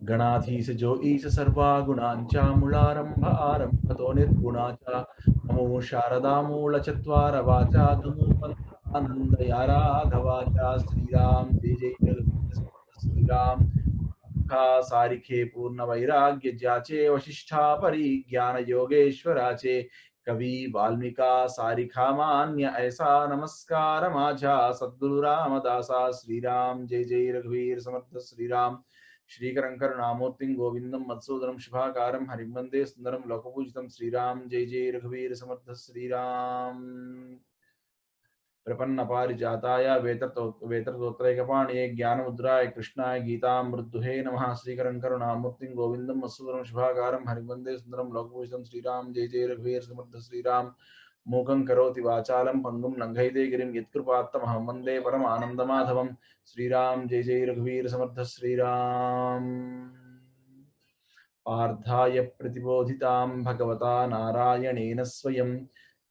गणाधीश जो ईश सर्वा गुणांचा मूलारंभ आरंभतो निर्गुणाचा नमो शारदा मूल चत्वार वाचा धनुपंथ आनंद या राघवाचा श्रीराम जय जय रघुवीर समर्थ श्रीराम सारिखे पूर्ण वैराग्य ज्याचे वशिष्ठा परिज्ञान योगेश्वराचे कवी वाल्मिका सारिखा मान्य ऐसा नमस्कार माझा सद्गुरु रामदासा श्रीराम जय जय रघुवीर समर्थ श्रीराम श्रीकरं करुणामूर्तिं गोविंदं मत्सूदनं शुभाकारं हरिं वन्दे सुन्दरं लोकपूजितं श्रीराम जय जय रघुवीर समर्थ श्रीराम प्रपन्न पारिजाताय वेत्रतोत्रैकपाणये ज्ञानमुद्राय कृष्णाय गीतामृतदुहे नमः श्रीकरं करुणामूर्तिं गोविंदं मत्सूदनं शुभाकारं हरिं वन्दे सुन्दरं लोकपूजितं श्रीराम जय जय रघुवीर समर्थ श्रीराम मूकं करोति वाचालं पङ्गुं लङ्घयते गिरिं यत्कृपात्तमहं वन्दे परमानन्दमाधवं श्रीराम जय जय रघुवीर समर्थ श्रीराम पार्थाय प्रतिबोधितां भगवता नारायणेन स्वयं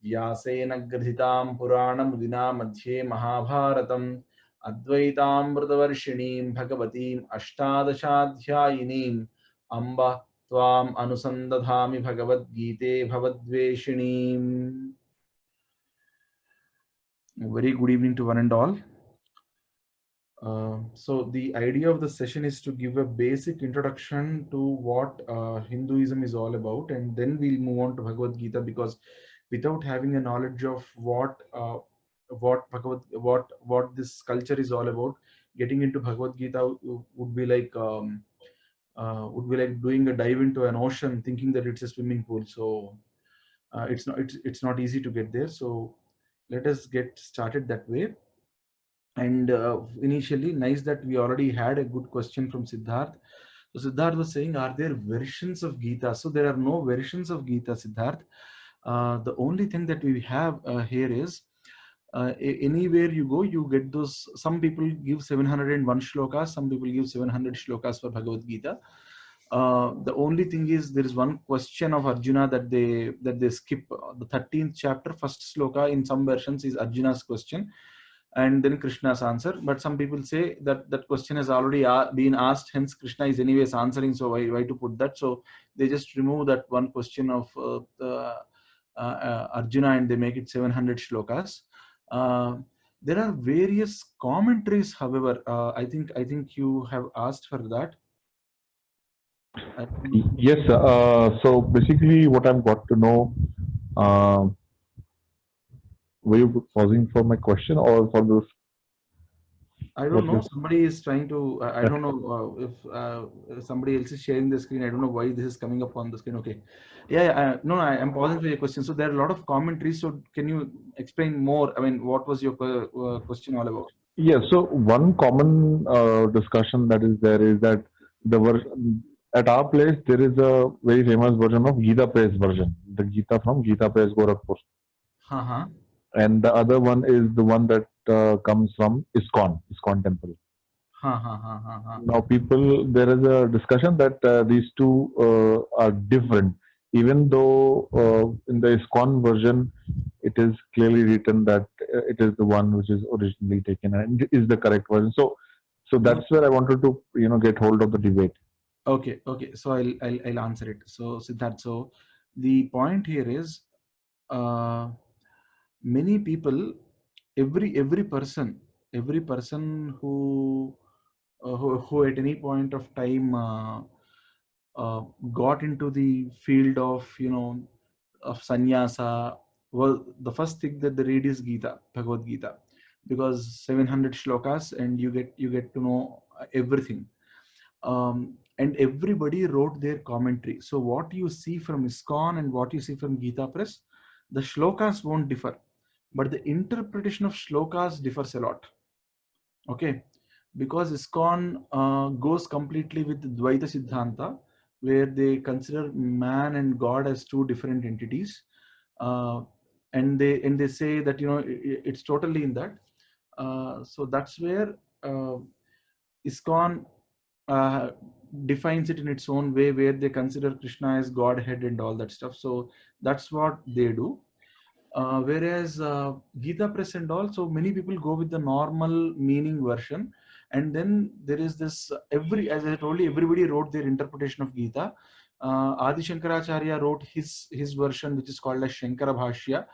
व्यासेन ग्रथितां पुराणमुदिना मध्ये महाभारतम् अद्वैतामृतवर्षिणीं भगवतीम् अष्टादशाध्यायिनीम् अम्ब त्वाम् अनुसन्दधामि भगवद्गीते भवद्वेषिणीम्. Very good evening to one and all. So the idea of the session is to give a basic introduction to what Hinduism is all about, and then we'll move on to Bhagavad Gita, because without having a knowledge of what this culture is all about, getting into Bhagavad Gita would be like doing a dive into an ocean thinking that it's a swimming pool. So it's not easy to get there. So let us get started that way. And initially, nice that we already had a good question from Siddharth. So Siddharth was saying, are there versions of Gita? So there are no versions of Gita, Siddharth. The only thing that we have here is, anywhere you go, you get those. Some people give 701 shlokas, some people give 700 shlokas for Bhagavad Gita. The only thing is, there is one question of Arjuna that they skip. The 13th chapter, first sloka in some versions is Arjuna's question, and then Krishna's answer. But some people say that that question has already been asked, hence Krishna is anyways answering, so why to put that? So they just remove that one question of Arjuna, and they make it 700 shlokas. There are various commentaries, however. I think you have asked for that. Yes. So basically, what I've got to know. Were you pausing for my question or for this? I don't know. Somebody is trying to. I don't know if somebody else is sharing the screen. I don't know why this is coming up on the screen. Okay. Yeah. No, I'm pausing for your question. So there are a lot of commentaries. So can you explain more? I mean, what was your question all about? Yeah. So one common discussion that is there is that at our place there is a very famous version of Gita Press version, the Gita from Gita Press Gorakhpur. And the other one is the one that comes from ISKCON temple. Now, there is a discussion that these two are different, even though in the ISKCON version it is clearly written that it is the one which is originally taken and is the correct version. So that's where I wanted to get hold of the debate. Okay. So I'll answer it. So Siddharth, so the point here is, many people, every person who at any point of time got into the field of of sannyasa, well, the first thing that they read is Bhagavad Gita, because 700 shlokas, and you get to know everything. And everybody wrote their commentary. So what you see from ISKCON and what you see from Gita Press, the shlokas won't differ, but the interpretation of shlokas differs a lot. Okay, because ISKCON goes completely with Dvaita Siddhanta, where they consider man and God as two different entities, and they say that it's totally in that. So that's where ISKCON defines it in its own way, where they consider Krishna as Godhead and all that stuff. So that's what they do. Whereas Gita Press and all, so many people go with the normal meaning version, And then there is this, as I told you, everybody wrote their interpretation of Gita. Adi Shankaracharya wrote his version, which is called as Shankara Bhashya,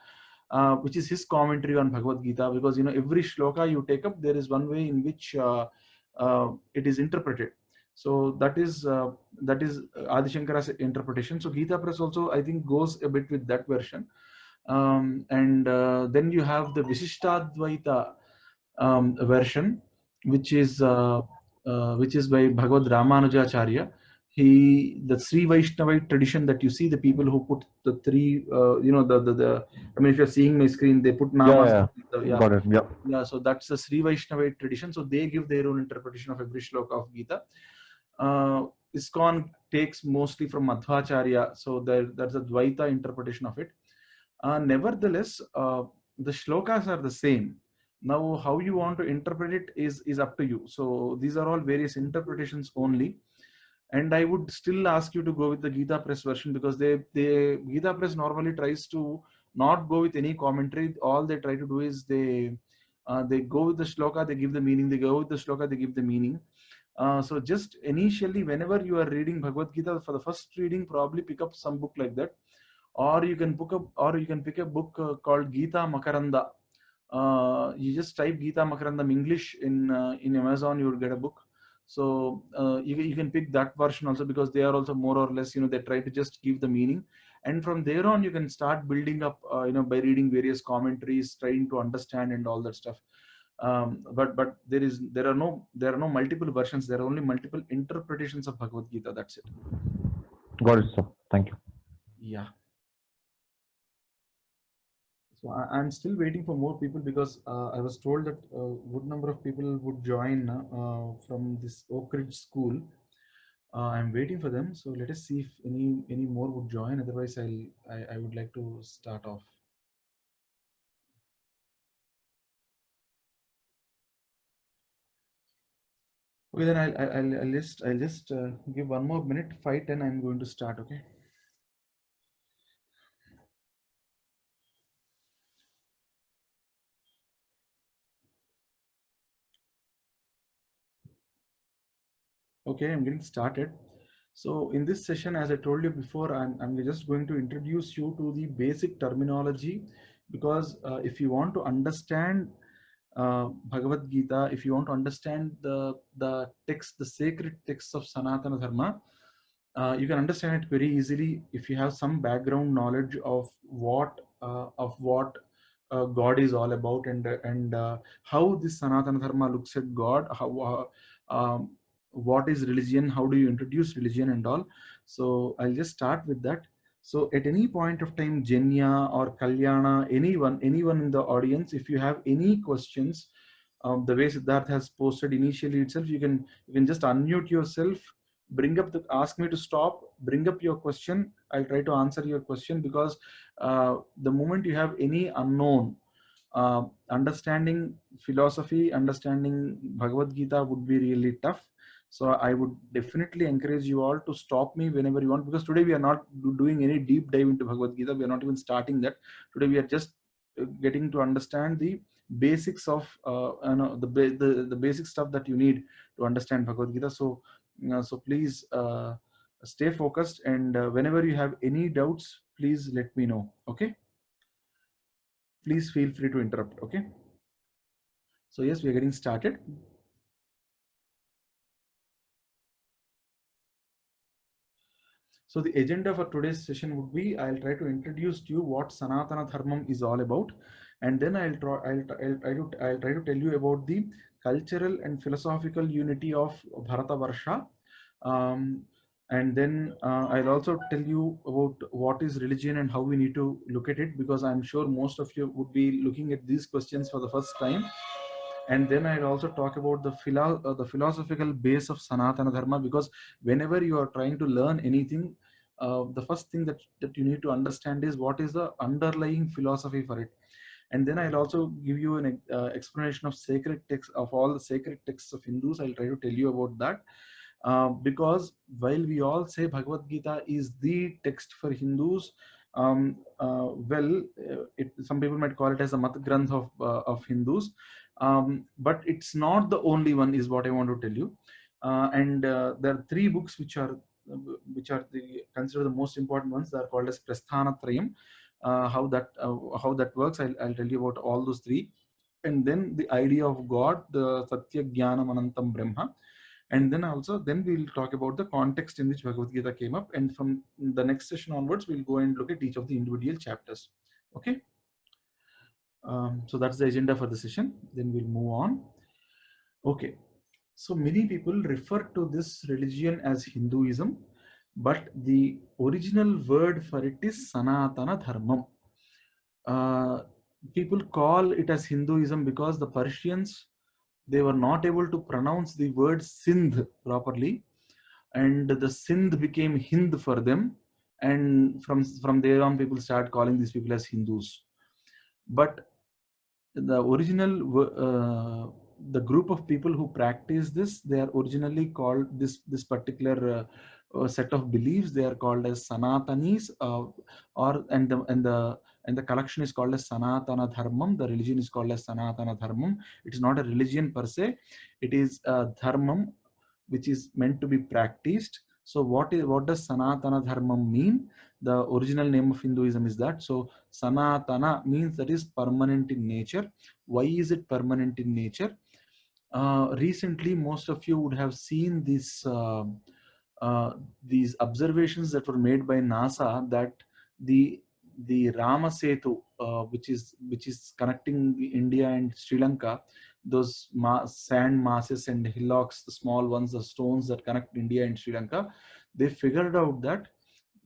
which is his commentary on Bhagavad Gita, because every shloka you take up, there is one way in which it is interpreted. So that is Adi Shankara's interpretation. So Gita Press also, I think, goes a bit with that version. And then you have the Vishishtadvaita version, which is by Bhagavad Ramanujacharya. The Sri Vaishnavite tradition that you see, the people who put the three, I mean, if you're seeing my screen, they put namas. Got it. Yeah. Yeah, so that's the Sri Vaishnavite tradition. So they give their own interpretation of every shloka of Gita. ISKCON takes mostly from Madhvacharya, so that's a Dvaita interpretation of it. Nevertheless, the shlokas are the same. Now, how you want to interpret it is up to you. So these are all various interpretations only. And I would still ask you to go with the Gita Press version, because Gita Press normally tries to not go with any commentary. All they try to do is they go with the shloka, they give the meaning. They go with the shloka, they give the meaning. So just initially, whenever you are reading Bhagavad Gita for the first reading, probably pick up some book like that, or you can pick a book called Gita Makaranda. You just type Gita Makarandam English in Amazon, you will get a book. So you can pick that version also, because they are also more or less, they try to just give the meaning, and from there on you can start building up, by reading various commentaries, trying to understand and all that stuff. But there are no multiple versions. There are only multiple interpretations of Bhagavad Gita. That's it. Got it, sir. Thank you. Yeah. So I'm still waiting for more people, because I was told that a good number of people would join from this Oak Ridge school. I'm waiting for them. So let us see if any more would join. Otherwise, I would like to start off. Okay, then I'll just give one more minute. 5:10. I'm going to start. Okay. Okay, I'm getting started. So in this session, as I told you before, I'm just going to introduce you to the basic terminology, because if you want to understand Bhagavad Gita, if you want to understand the text, the sacred texts of Sanatana Dharma, you can understand it very easily if you have some background knowledge of what God is all about, and how this Sanatana Dharma looks at God, what is religion, how do you introduce religion and all. So I'll just start with that. So at any point of time, Jenya or Kalyana, anyone in the audience, if you have any questions, the way Siddharth has posted initially itself, you can just unmute yourself, ask me to stop, bring up your question. I'll try to answer your question, because the moment you have any unknown, understanding philosophy, understanding Bhagavad Gita would be really tough. So I would definitely encourage you all to stop me whenever you want, because today we are not doing any deep dive into Bhagavad Gita. We are not even starting that. Today we are just getting to understand the basics of the basic stuff that you need to understand Bhagavad Gita. So please stay focused, and whenever you have any doubts, please let me know. Okay, please feel free to interrupt. Okay, so yes, we are getting started. So the agenda for today's session would be, I'll try to introduce to you what Sanatana Dharmam is all about, and then I'll try to tell you about the cultural and philosophical unity of Bharatavarsha. And then I'll also tell you about what is religion and how we need to look at it, because I'm sure most of you would be looking at these questions for the first time. And then I'll also talk about the philosophical base of Sanatana Dharma, because whenever you are trying to learn anything, the first thing that you need to understand is what is the underlying philosophy for it. And then I'll also give you an explanation of sacred texts, of all the sacred texts of Hindus. I'll try to tell you about that. Because while we all say Bhagavad Gita is the text for Hindus, some people might call it as a Mat Granth of Hindus. But it's not the only one, is what I want to tell you. And there are three books which are considered the most important ones. They are called as Prasthanatrayam. How that works, I'll tell you about all those three. And then the idea of God, the Satya Jnanam Anantam Brahma. And then we'll talk about the context in which Bhagavad Gita came up. And from the next session onwards, we'll go and look at each of the individual chapters. Okay. So that's the agenda for the session. Then we'll move on. Okay. So many people refer to this religion as Hinduism, but the original word for it is Sanatana Dharmam. People call it as Hinduism because the Persians, they were not able to pronounce the word Sindh properly, and the Sindh became Hind for them, and from there on people start calling these people as Hindus. But the the group of people who practice this, they are originally called this particular set of beliefs, they are called as Sanatanis, and the collection is called as Sanatana Dharmam. The religion is called as Sanatana Dharmam. It is not a religion per se, it is a dharmam which is meant to be practiced. So what does Sanatana Dharmam mean? The original name of Hinduism is that. So Sanatana means that is permanent in nature. Why is it permanent in nature? Recently, most of you would have seen these observations that were made by NASA, that the Rama Setu, which is connecting India and Sri Lanka, those sand masses and hillocks, the small ones, the stones that connect India and Sri Lanka, they figured out that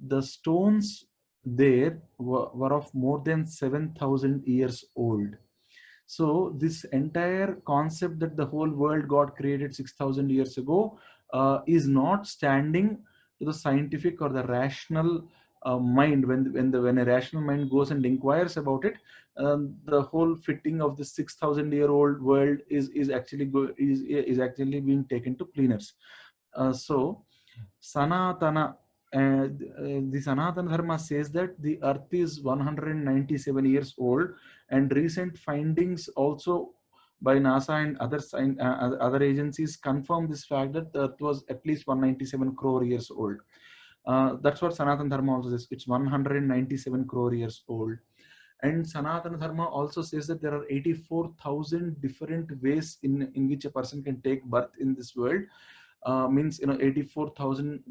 the stones there were of more than 7,000 years old. So this entire concept that the whole world got created 6,000 years ago is not standing to the scientific or the rational mind. When a rational mind goes and inquires about it, the whole fitting of the 6,000-year-old world is actually being taken to cleaners. So Sanatana, the Sanatana Dharma says that the earth is 197 years old, and recent findings also by NASA and other agencies confirm this fact that the earth was at least 197 crore years old. That's what Sanatana Dharma also says. It's 197 crore years old. And Sanatana Dharma also says that there are 84,000 different ways in which a person can take birth in this world. Means 84,000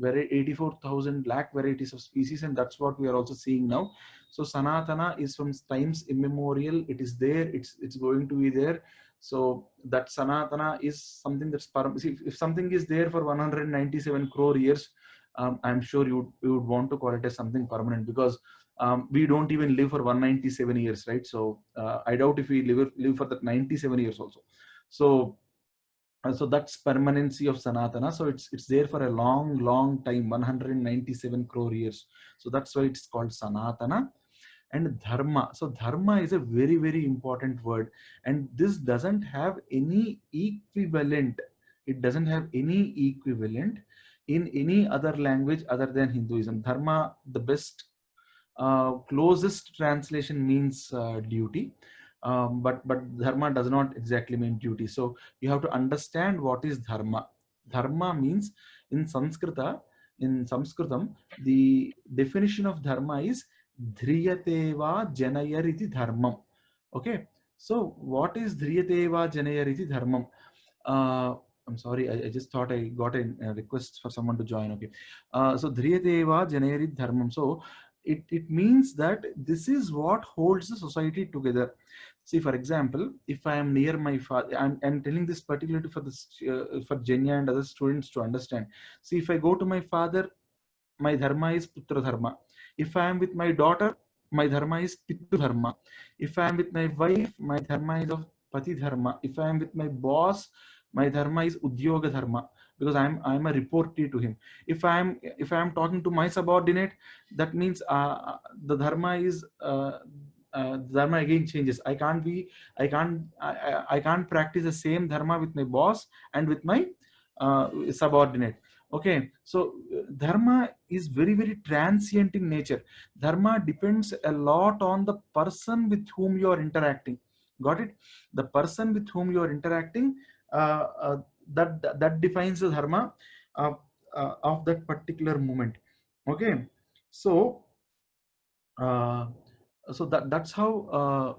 lakh varieties of species, and that's what we are also seeing now. So Sanatana is from times immemorial. It is there. It's going to be there. So that Sanatana is something that's if something is there for 197 crore years, I'm sure you would want to call it as something permanent, because we don't even live for 197 years, right? So I doubt if we live for that 97 years also. So that's permanency of Sanatana. So it's there for a long time, 197 crore years. So that's why it's called Sanatana. And Dharma. So Dharma is a very, very important word, and this doesn't have any equivalent. It doesn't have any equivalent in any other language other than Hinduism. Dharma, the best closest translation means duty. But dharma does not exactly mean duty. So you have to understand what is dharma. Dharma means in Sanskritam, the definition of dharma is dhriyateva janayariti dharmam. Okay. So what is dhriyateva janayariti dharmam? I'm sorry, I just thought I got a request for someone to join. Okay. So dhriyateva janayariti dharmam. So it means that this is what holds the society together. See, for example, if I am near my father, I'm telling this particularly for this for Jenya and other students to understand. See, if I go to my father, my dharma is putra dharma. If I am with my daughter, my dharma is pitu dharma. If I am with my wife, my dharma is of pati dharma. If I am with my boss, my dharma is udyoga dharma, because I'm a reportee to him. If I'm talking to my subordinate, that means the dharma is dharma again changes. I can't practice the same dharma with my boss and with my subordinate. Okay, so dharma is very, very transient in nature. Dharma depends a lot on the person with whom you are interacting. Got it? The person with whom you are interacting, that defines the dharma uh, of that particular moment. Okay, so uh, that's how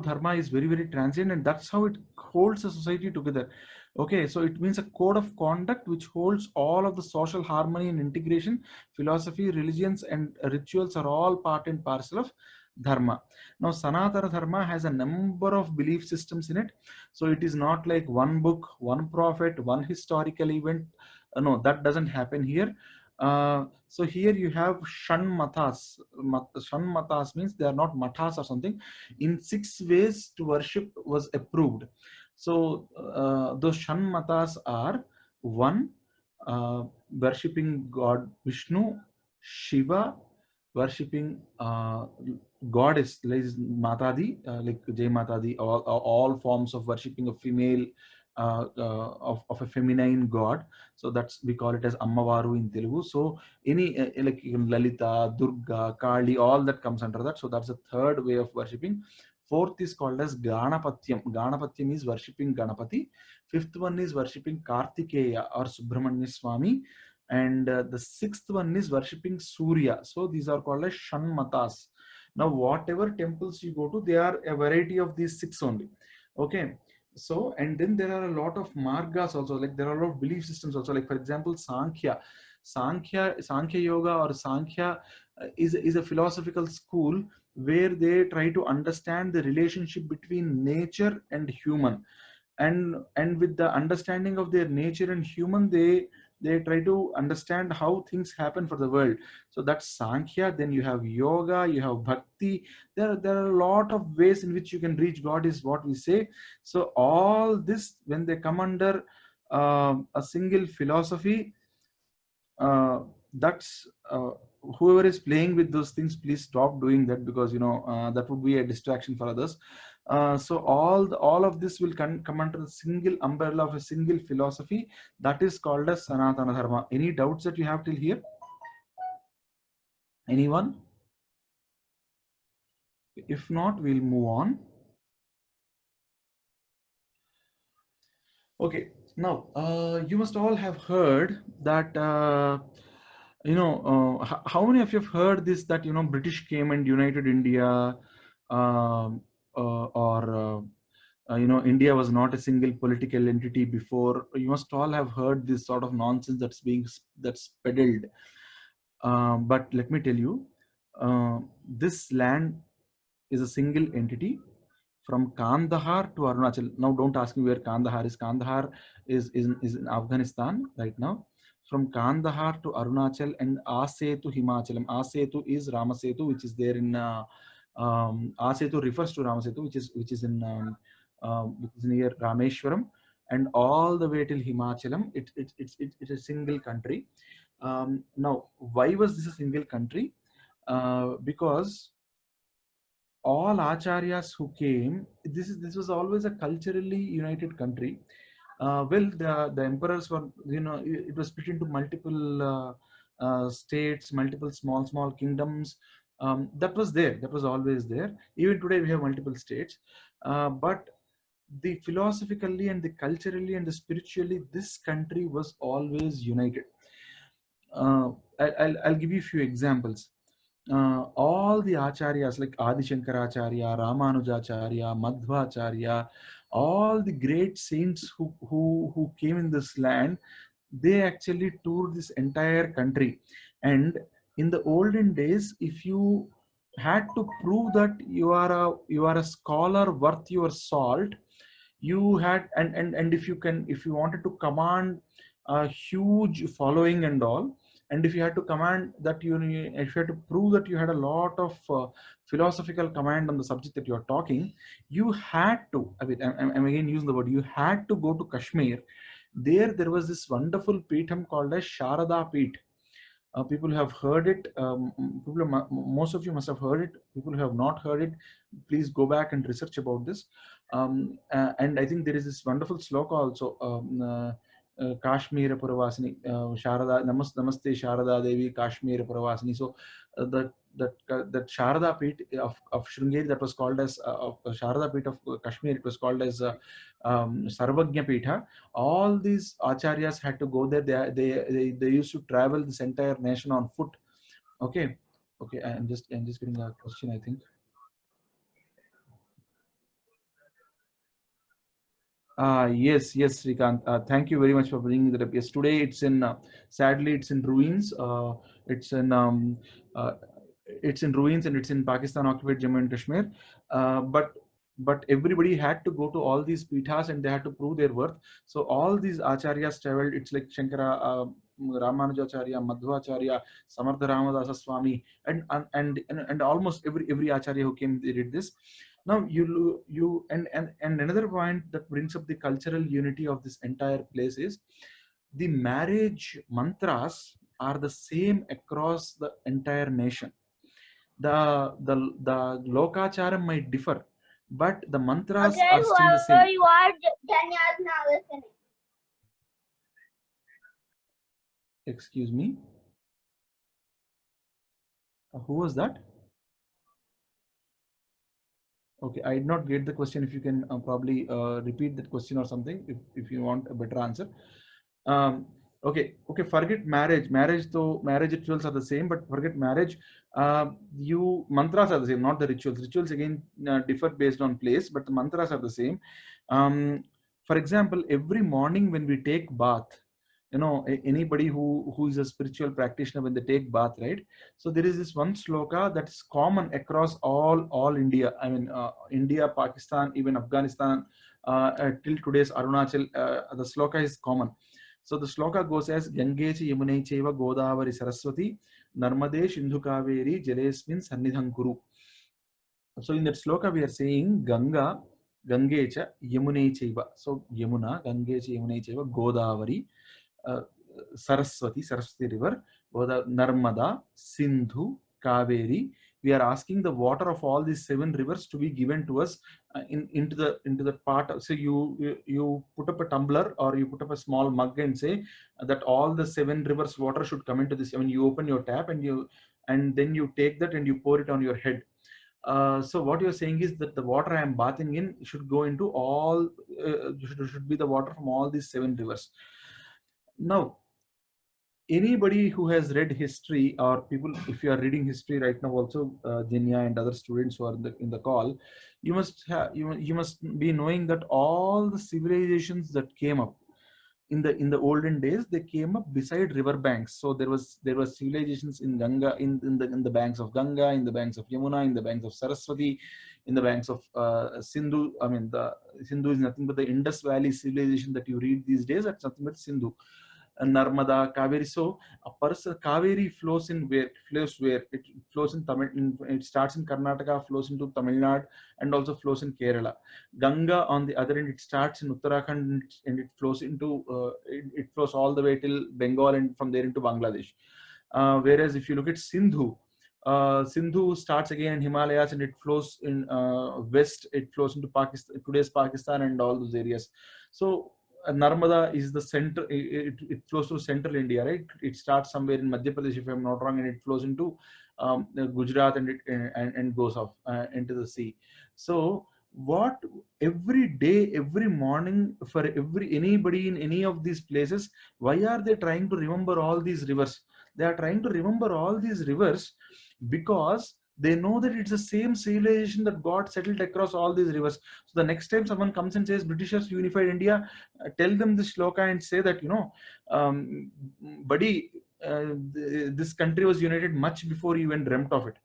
dharma is very, very transient, and that's how it holds a society together. Okay, so it means a code of conduct which holds all of the social harmony and integration. Philosophy, religions, and rituals are all part and parcel of dharma. Now Sanatana dharma has a number of belief systems in it, so it is not like one book, one prophet, one historical event. No, that doesn't happen here. So here you have Shan Matas. Shan Matas means they are not matas or something. In 6 ways to worship was approved. So those Shan Matas are: one, worshipping God Vishnu; Shiva, worshipping goddess like Matadi, like Jai Matadi, all forms of worshipping a female, of a feminine god. So that's, we call it as Ammavaru in Telugu. So any like Lalita, Durga, Kali, all that comes under that. So that's the third way of worshipping. Fourth is called as Ganapatyam. Ganapatyam is worshipping Ganapati. Fifth one is worshipping Kartikeya or Subramanya Swami. And the sixth one is worshipping Surya. So these are called as Shanmatas. Now, whatever temples you go to, they are a variety of these 6 only. Okay. So, and then there are a lot of margas also, like there are a lot of belief systems also, like for example, Sankhya Yoga or Sankhya is a philosophical school where they try to understand the relationship between nature and human. And with the understanding of their nature and human, they try to understand how things happen for the world. So that's Sankhya. Then you have yoga, you have bhakti. There are a lot of ways in which you can reach God, is what we say. So all this, when they come under a single philosophy, that's whoever is playing with those things, please stop doing that, because that would be a distraction for others. So all of this will come under the single umbrella of a single philosophy, that is called as Sanatana Dharma. Any doubts that you have till here? Anyone? If not, we'll move on. Okay, now you must all have heard that how many of you have heard this, that British came and united India, or India was not a single political entity before. You must all have heard this sort of nonsense that's peddled. But let me tell you, this land is a single entity from Kandahar to Arunachal. Now, don't ask me where Kandahar is. Kandahar is in Afghanistan right now. From Kandahar to Arunachal and Asetu Himachalam. Asetu is Ramasetu, which is there in Asetu refers to Ramasetu, which is near Rameshwaram, and all the way till Himachalam. It's a single country. Now, why was this a single country? Because all acharyas who came, this was always a culturally united country. Well, the emperors were, it was split into multiple states, multiple small kingdoms. That was there. That was always there. Even today, we have multiple states. But the philosophically and the culturally and the spiritually, this country was always united. I'll give you a few examples. All the acharyas like Adi Shankaracharya, Ramanujacharya, Madhvacharya, all the great saints who came in this land, they actually toured this entire country. And in the olden days, if you had to prove that you are a scholar worth your salt, you had, and if you wanted to command a huge following and all, and if you had to command that, if you had to prove that you had a lot of philosophical command on the subject that you are talking, you had to, I'm again using the word, you had to go to Kashmir. There was this wonderful Peetham called as Sharada Peeth. People have heard it. Most of you must have heard it. People who have not heard it, please go back and research about this. And I think there is this wonderful sloka also. Kashmir Puravasini, Sharada, Namaste Sharada Devi, Kashmir Puravasini. So the that Sharada Peeth of Sringeri, that was called as Sharada Peeth of Kashmir, it was called as Sarvagnya Peetha. All these acharyas had to go there. They used to travel this entire nation on foot. Okay, okay. I'm just getting a question, I think. Yes, Srikant. Thank you very much for bringing that up. Yes, today it's in, sadly, it's in ruins. It's in uh, it's in ruins, and it's in Pakistan occupied Jammu and Kashmir. But everybody had to go to all these pithas, and they had to prove their worth. So all these acharyas traveled. It's like Shankara, Ramanujacharya, Madhvacharya, Samartha Ramadasa Swami, and almost every acharya who came, they did this. Now and another point that brings up the cultural unity of this entire place is the marriage mantras are the same across the entire nation. The lokacharam might differ, but the mantras are still the same. You are, Danya is now listening. Excuse me, who was that? Okay, I did not get the question. If you can probably repeat that question or something, if you want a better answer. Okay, forget marriage. Marriage rituals are the same, but forget marriage. You mantras are the same, not the rituals. Rituals again differ based on place, but the mantras are the same. For example, every morning when we take bath, anybody who is a spiritual practitioner, when they take bath, right? So there is this one sloka that's common across all India. I mean, India, Pakistan, even Afghanistan, till today's Arunachal, the sloka is common. So the sloka goes as Gange cha Yamune chaiva Godavari Saraswati Narmade Sindhu Kaveri Jalesmin Sannidham Kuru. So in that sloka we are saying Ganga, Gange cha Yamune chaiva. So Yamuna, Gange cha Yamune chaiva Godavari, Saraswati river, Narmada, Sindhu, Kaveri. We are asking the water of all these 7 rivers to be given to us into the part. So you put up a tumbler or you put up a small mug and say that all the 7 rivers water should come into this. I mean, you open your tap and then you take that and you pour it on your head. So what you're saying is that the water I am bathing in should go into all, should be the water from all these 7 rivers. Now, anybody who has read history, or people, if you are reading history right now also, Dinya and other students who are in the call, you must be knowing that all the civilizations that came up in the olden days, they came up beside river banks. So there was civilizations in Ganga, in the banks of Ganga, in the banks of Yamuna, in the banks of Saraswati, in the banks of Sindhu. I mean, the Sindhu is nothing but the Indus Valley civilization that you read these days. That's nothing but Sindhu. Narmada, Kaveri. So a person, Kaveri flows where? It flows in Tamil. It starts in Karnataka, flows into Tamil Nadu, and also flows in Kerala. Ganga, on the other end, it starts in Uttarakhand and it flows into it flows all the way till Bengal, and from there into Bangladesh. Whereas if you look at Sindhu, Sindhu starts again in Himalayas and it flows in west. It flows into Pakistan, today's Pakistan, and all those areas. So Narmada is the center. It flows through central India, right? It starts somewhere in Madhya Pradesh, if I'm not wrong, and it flows into Gujarat and goes off into the sea. So what every day, every morning, for anybody in any of these places, why are they trying to remember all these rivers? They are trying to remember all these rivers because they know that it's the same civilization that got settled across all these rivers. So the next time someone comes and says Britishers unified India, tell them this shloka and say that, buddy, this country was united much before you even dreamt of it.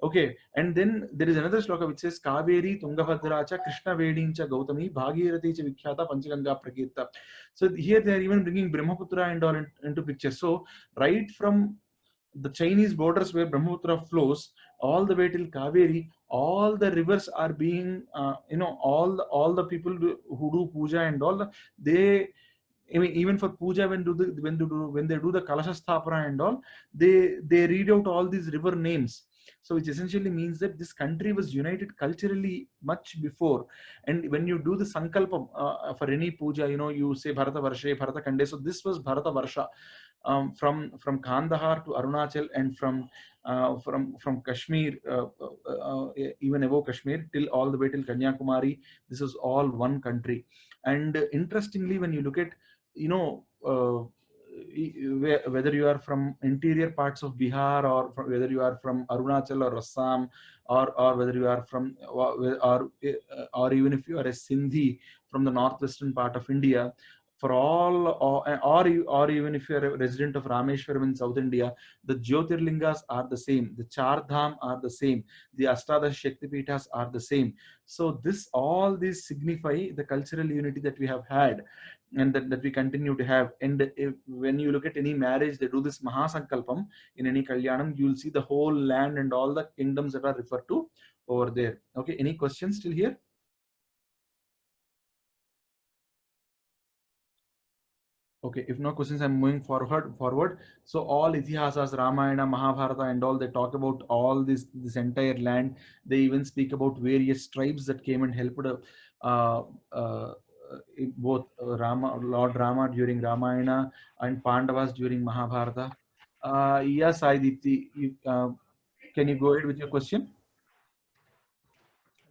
Okay, and then there is another shloka which says Kaveri Tungabhadra cha Krishna Vedincha Gautami Bhagirathi cha Vikhyata Panchaganga Prakirta. So here they are even bringing Brahmaputra and all into picture. So right from the Chinese borders where Brahmaputra flows all the way till Kaveri, all the rivers are being, all the people who do puja and all, I mean, even for puja, when they do the Kalasha Sthapana and all, they read out all these river names. So which essentially means that this country was united culturally much before. And when you do the sankalpam for any puja, you know, you say Bharata Varshe, Bharata Khande. So this was Bharata Varsha, from Kandahar to Arunachal, and from Kashmir, even above Kashmir till all the way till Kanyakumari. This is all one country. And interestingly, when you look at, you know, whether you are from interior parts of Bihar, or whether you are from Arunachal or Assam, or whether you are from, or even if you are a Sindhi from the northwestern part of India, for all, or even if you are a resident of Rameshwaram in South India, the Jyotirlingas are the same, the Char Dham are the same, the Ashtadash Shaktipitas are the same. So all these signify the cultural unity that we have had, and that we continue to have. And when you look at any marriage, they do this Mahasankalpam in any Kalyanam, you'll see the whole land and all the kingdoms that are referred to over there. Okay, any questions still here? Okay, if no questions, I'm moving forward. So all Itihasas, Ramayana, Mahabharata and all, they talk about all this entire land. They even speak about various tribes that came and helped both Lord Rama during Ramayana and Pandavas during Mahabharata. Yes, Aditi, can you go ahead with your question?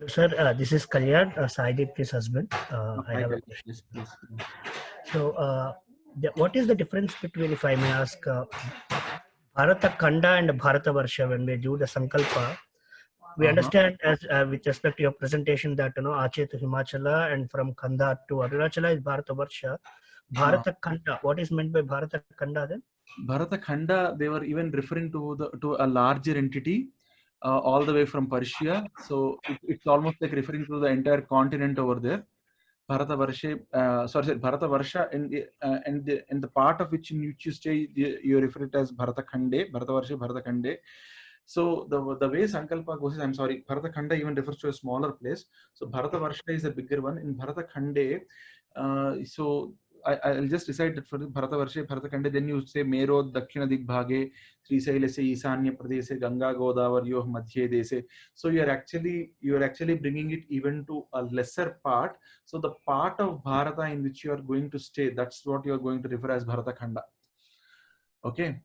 Sir, this is Kalyan, Sai Deepti's husband. I have a question. Yes, please. So, what is the difference between, if I may ask, Bharata Khanda and Bharata Varsha when we do the Sankalpa? We understand, as with respect to your presentation, that Aceh to Himachala and from Khanda to Arunachala is Bharata Varsha. Bharata Khanda, what is meant by Bharata Khanda then? Bharata Khanda, they were even referring to a larger entity, all the way from Persia. So it's almost like referring to the entire continent over there. Bharata Varsha, Bharata Varsha, in the part of which in which you stay, you refer it as Bharata Khande, Bharata Varsha, Bharata Khande. So the way Sankalpa goes is, I'm sorry, Bharata Khanda even refers to a smaller place. So Bharata Varsha is a bigger one. In Bharata Khande, so I'll just decide that for Bharata Varsha, Bharata Khande, then you say Mero, Dakshina Digbhage, Srisailase, Isanya Pradeshe, Ganga Godavaryoh Madhye Dese. So you are actually bringing it even to a lesser part. So the part of Bharata in which you are going to stay, that's what you are going to refer as Bharata Khanda. Okay.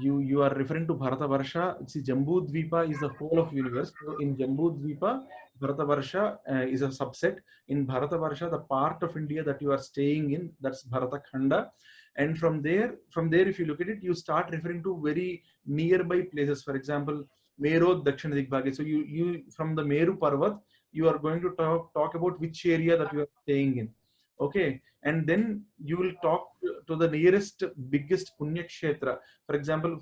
You are referring to Bharata Varsha. See, Jambu Dvipa is the whole of universe. So in Jambu Dvipa, Bharata Varsha is a subset. In Bharata Varsha, the part of India that you are staying in, that's Bharata Khanda. And from there, if you look at it, you start referring to very nearby places. For example, Meru Dakshina Digbhage. So you from the Meru Parvat, you are going to talk about which area that you are staying in. Okay, and then you will talk to the nearest biggest Punya Kshetra. For example,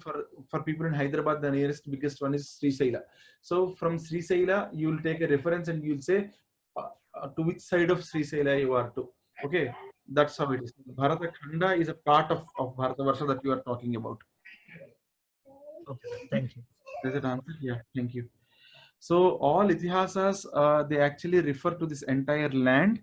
for people in Hyderabad, the nearest biggest one is Srisaila. So from Srisaila, you will take a reference and you will say to which side of Srisaila you are to. Okay, that's how it is. Bharata Khanda is a part of Bharata Varsha that you are talking about. Okay, thank you. Does it answer? Yeah, thank you. So all Itihasas, they actually refer to this entire land.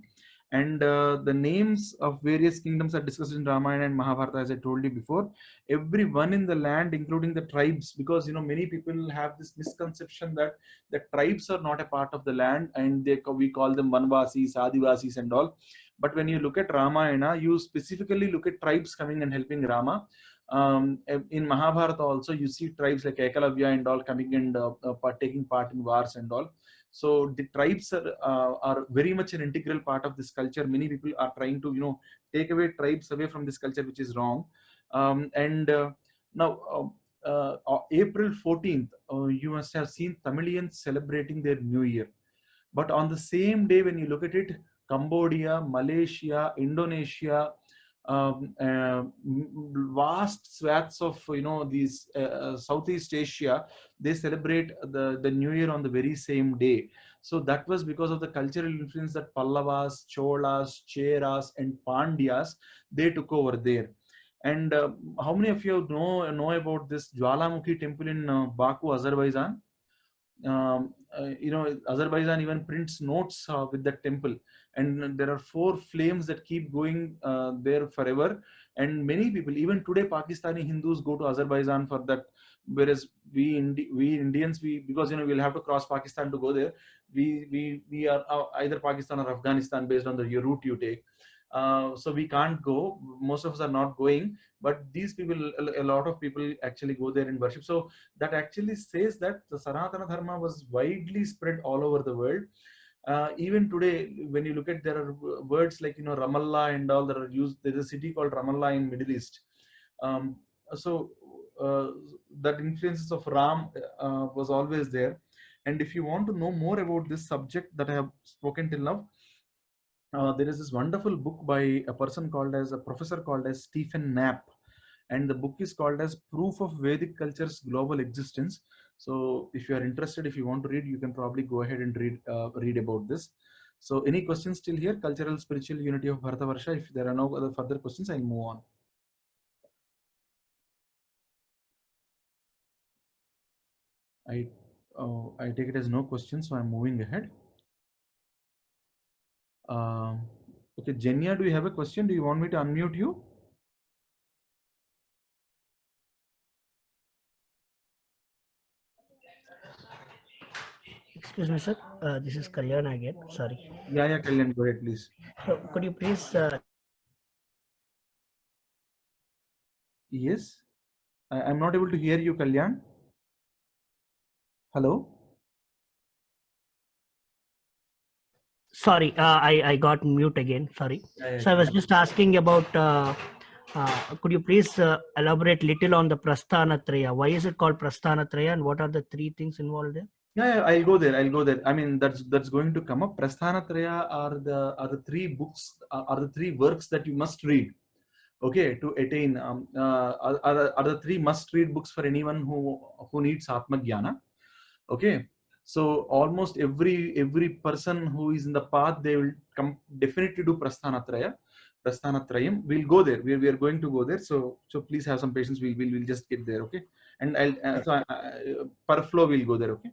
And the names of various kingdoms are discussed in Ramayana and Mahabharata, as I told you before. Everyone in the land, including the tribes, because many people have this misconception that the tribes are not a part of the land, and we call them Vanvasis, Adivasis, and all. But when you look at Ramayana, you specifically look at tribes coming and helping Rama. In Mahabharata also, you see tribes like Ekalavya and all coming and taking part in wars and all. So the tribes are very much an integral part of this culture. Many people are trying to take away tribes away from this culture, which is wrong. Now April 14th, you must have seen Tamilians celebrating their New Year. But on the same day, when you look at it, Cambodia, Malaysia, Indonesia, vast swaths of these Southeast Asia, they celebrate the New Year on the very same day. So that was because of the cultural influence that Pallavas, Cholas, Cheras, and Pandyas, they took over there. And how many of you know about this Jwalamukhi temple in Baku, Azerbaijan? Azerbaijan even prints notes with that temple, and there are 4 flames that keep going there forever. And many people, even today, Pakistani Hindus go to Azerbaijan for that. Whereas we Indians, because we'll have to cross Pakistan to go there. We are either Pakistan or Afghanistan based on the route you take. So we can't go. Most of us are not going, but these people, a lot of people actually go there and worship. So that actually says that the Sanatana Dharma was widely spread all over the world. Even today, when you look at, there are words like Ramallah and all that are used. There's a city called Ramallah in Middle East. Um, so that influences of Ram was always there. And if you want to know more about this subject that I have spoken till now, there is this wonderful book by a professor called as Stephen Knapp, and the book is called as Proof of Vedic Culture's Global Existence. So if you are interested, if you want to read, you can probably go ahead and read about this. So any questions still here? Cultural spiritual unity of Bharatavarsha. If there are no other further questions, I'll move on. I take it as no questions, so I'm moving ahead. Okay, Jenya, do you have a question? Do you want me to unmute you? Excuse me, sir. This is Kalyan again. Sorry. Yeah, Kalyan, go ahead, please. So could you please? Yes, I'm not able to hear you, Kalyan. Hello. Sorry, I got mute again. Sorry. So I was just asking about. Could you please elaborate little on the Prasthanatraya? Why is it called Prasthanatraya, and what are the 3 things involved there? Yeah, I'll go there. I mean, that's going to come up. Prasthanatraya are the 3 books, are the 3 works that you must read. Okay, to attain are the 3 must-read books for anyone who needs Atma Jnana. Okay, so almost every person who is in the path, they will definitely do Prasthanatrayam. We'll go there. We are going to go there. So please have some patience. We'll just get there. Okay, and per flow we'll go there. Okay.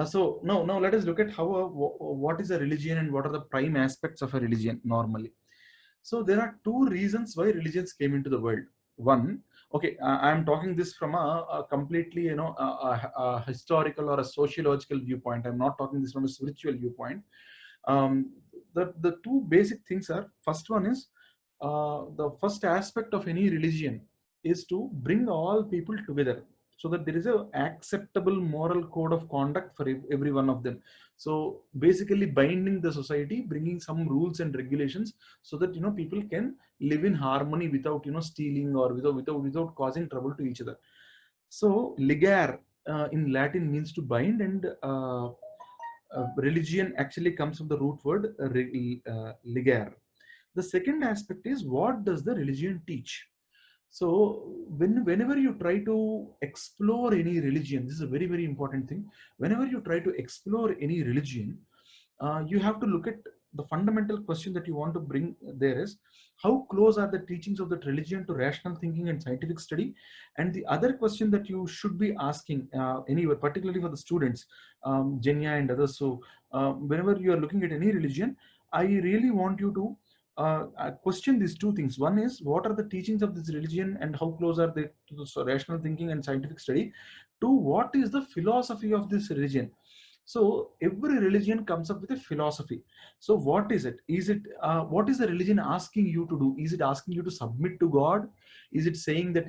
So now let us look at what is a religion and what are the prime aspects of a religion normally. So there are 2 reasons why religions came into the world. One, okay, I'm talking this from a completely a historical or a sociological viewpoint. I'm not talking this from a spiritual viewpoint. The 2 basic things are, first one is the first aspect of any religion is to bring all people together, so that there is a acceptable moral code of conduct for every one of them. So basically binding the society, bringing some rules and regulations, so that people can live in harmony without stealing or without causing trouble to each other. So ligare in Latin means to bind, and religion actually comes from the root word ligare. The second aspect is, what does the religion teach? So whenever you try to explore any religion, this is a very, very important thing. Whenever you try to explore any religion, you have to look at the fundamental question that you want to bring there is, how close are the teachings of that religion to rational thinking and scientific study? And the other question that you should be asking, anyway, particularly for the students, Jenya and others. So whenever you are looking at any religion, I really want you to question these 2 things. One is, what are the teachings of this religion and how close are they to the rational thinking and scientific study? 2, what is the philosophy of this religion? So every religion comes up with a philosophy. So what is it? What is the religion asking you to do? Is it asking you to submit to God? Is it saying that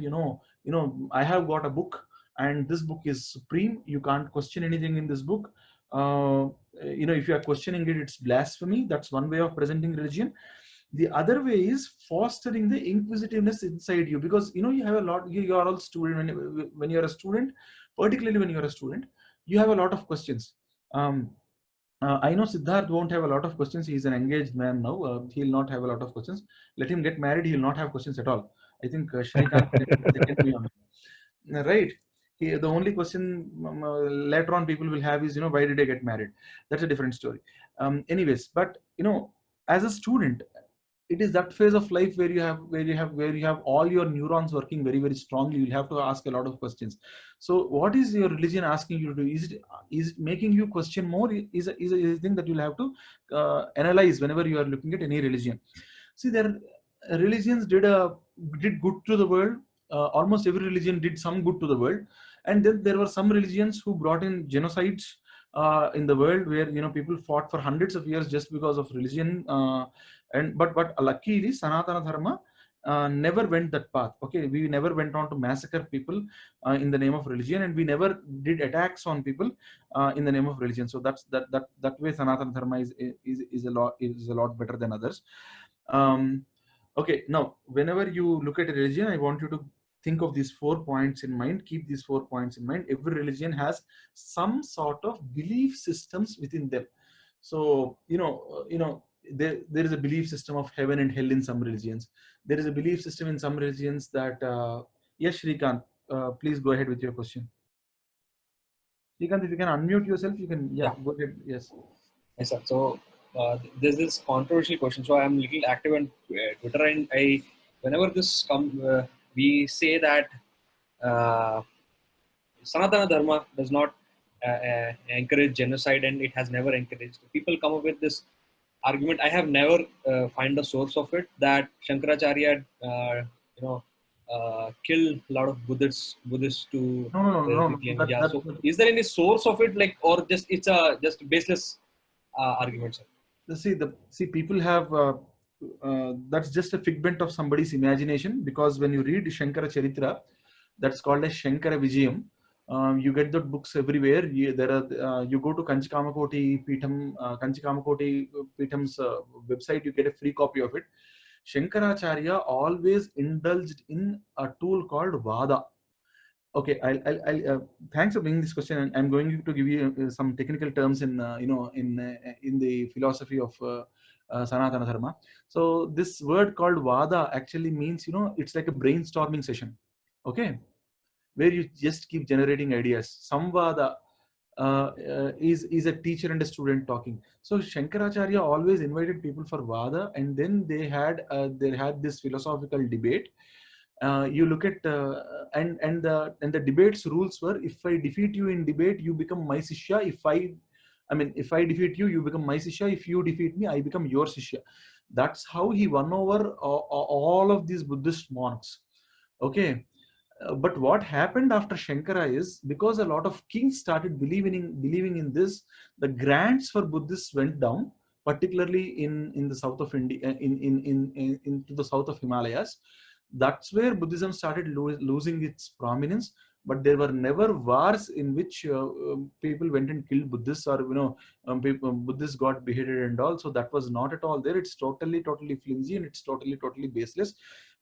I have got a book and this book is supreme, you can't question anything in this book? If you are questioning it, it's blasphemy. That's one way of presenting religion. The other way is fostering the inquisitiveness inside you, because you have a lot. You are all student. When you are a student, particularly when you are a student, you have a lot of questions. I know Siddharth won't have a lot of questions. He's an engaged man now. He'll not have a lot of questions. Let him get married. He'll not have questions at all. I think Shrikant right. The only question later on people will have is, why did I get married? That's a different story. Anyways, but as a student, it is that phase of life where you have all your neurons working very, very strongly. You'll have to ask a lot of questions. So what is your religion asking you to do? Is it making you question more? Is a thing that you'll have to analyze whenever you are looking at any religion. See, there religions did good to the world. Almost every religion did some good to the world, and then there were some religions who brought in genocides in the world, where people fought for hundreds of years just because of religion. But luckily, Sanatana Dharma never went that path. Okay, we never went on to massacre people in the name of religion, and we never did attacks on people in the name of religion. So that way, Sanatana Dharma is a lot better than others. Okay, now whenever you look at a religion, I want you to think of these 4 points in mind. Keep these 4 points in mind. Every religion has some sort of belief systems within them. So there is a belief system of heaven and hell in some religions. There is a belief system in some religions that yes, Shrikant, please go ahead with your question. Shrikant, if you can unmute yourself, you can. Yeah. Go ahead. Yes. Yes, sir. So there's this controversial question. So I'm a little active on Twitter, and whenever this comes, we say that Sanatana Dharma does not encourage genocide, and it has never encouraged. People come up with this argument. I have never find the source of it, that Shankaracharya, killed a lot of Buddhists to. No. Yeah. So is there any source of it, like, or just it's a just baseless argument, sir? See, people have that's just a figment of somebody's imagination, because when you read Shankara Charitra, that's called as Shankara Vijayam. You get the books everywhere. You go to Kanchikamakoti Peetham's website, you get a free copy of it. Shankaracharya always indulged in a tool called Vada. Okay, I'll thanks for bringing this question, and I'm going to give you some technical terms in the philosophy of Sanatana Dharma. So this word called Vada actually means, it's like a brainstorming session. Okay, where you just keep generating ideas. Samvada is a teacher and a student talking. So Shankaracharya always invited people for Vada, and then they had this philosophical debate. You look at and the debate's rules were: if I defeat you in debate, you become my Sishya. If I defeat you, you become my Sishya. If you defeat me, I become your Sishya. That's how he won over all of these Buddhist monks. Okay. But what happened after Shankara is, because a lot of kings started believing in this, the grants for Buddhists went down, particularly in the south of India, into the south of Himalayas. That's where Buddhism started losing its prominence. But there were never wars in which people went and killed Buddhists, or Buddhists got beheaded and all. So that was not at all there. It's totally flimsy, and it's totally baseless,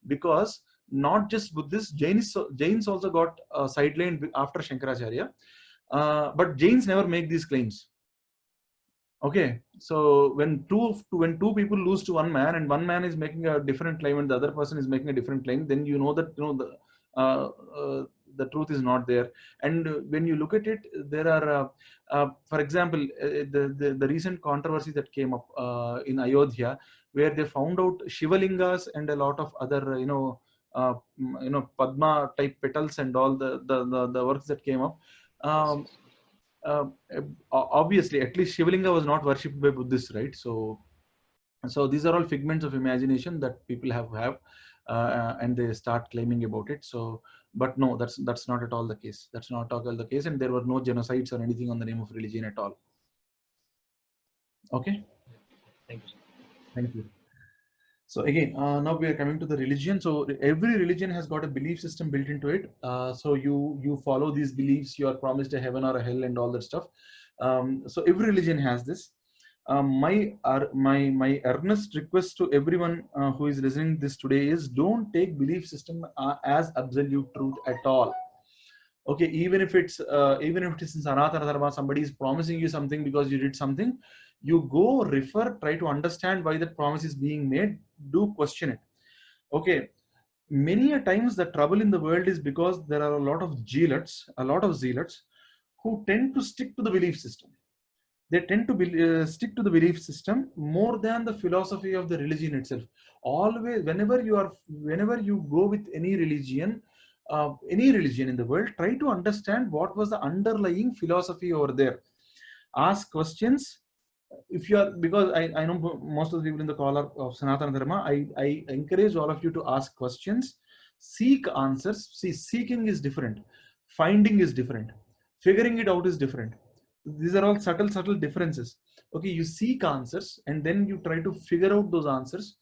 because not just Buddhists, Jains also got sidelined after Shankaracharya, but Jains never make these claims. Okay, so when two people lose to one man, and one man is making a different claim and the other person is making a different claim, then you know that the truth is not there. And when you look at it, there are, for example, the recent controversy that came up in Ayodhya, where they found out Shivalingas and a lot of other Padma type petals and all the works that came up. Obviously, at least Shivalinga was not worshipped by Buddhists, right? So these are all figments of imagination that people have and they start claiming about it. So, but no, that's not at all the case. That's not at all the case, and there were no genocides or anything on the name of religion at all. Okay. Thank you, sir. Thank you. So again, now we are coming to the religion. So every religion has got a belief system built into it. So you follow these beliefs. You are promised a heaven or a hell and all that stuff. So every religion has this. My earnest request to everyone who is listening this today is: don't take belief system as absolute truth at all. Okay, even if it is in Sanatana Dharma, somebody is promising you something because you did something, you go refer, try to understand why that promise is being made, do question it. Okay, many a times the trouble in the world is because there are a lot of zealots who tend to stick to the belief system. they tend to stick to the belief system more than the philosophy of the religion itself. Always, whenever you go with any religion in the world, try to understand what was the underlying philosophy over there. Ask questions. If you are, because I know most of the people in the call are of Sanatana Dharma, I encourage all of you to ask questions, seek answers. See, seeking is different, finding is different, figuring it out is different. These are all subtle differences. Okay, you seek answers and then you try to figure out those answers.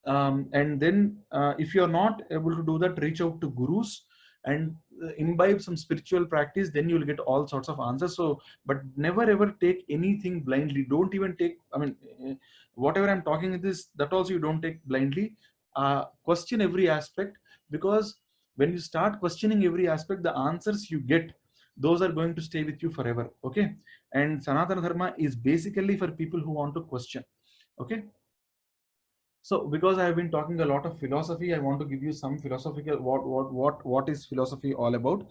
And then if you are not able to do that, reach out to gurus and imbibe some spiritual practice, then you will get all sorts of answers. So, but never ever take anything blindly. Don't even take, I mean, whatever I'm talking in this, that also you don't take blindly. Question every aspect, because when you start questioning every aspect, the answers you get, those are going to stay with you forever. Okay, and Sanatana Dharma is basically for people who want to question. Okay, so because I have been talking a lot of philosophy, I want to give you some philosophical what is philosophy all about.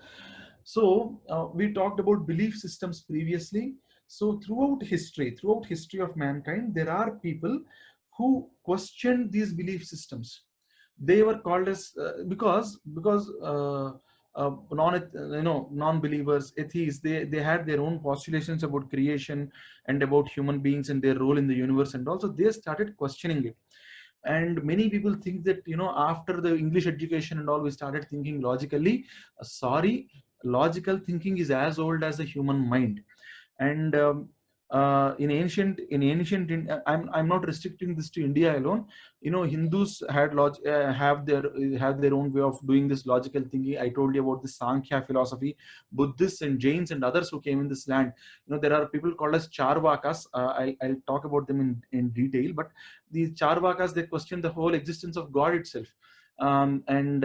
So we talked about belief systems previously. So throughout history of mankind, there are people who questioned these belief systems. They were called as because non-believers, atheists, they had their own postulations about creation and about human beings and their role in the universe, and also they started questioning it. And many people think that, after the English education and all, we started thinking logically. Sorry, logical thinking is as old as the human mind. And I'm not restricting this to India alone. Hindus have their own way of doing this logical thinking. I told you about the Sankhya philosophy. Buddhists and Jains and others who came in this land, there are people called as Charvakas. I'll talk about them in detail. But these Charvakas, they question the whole existence of God itself. And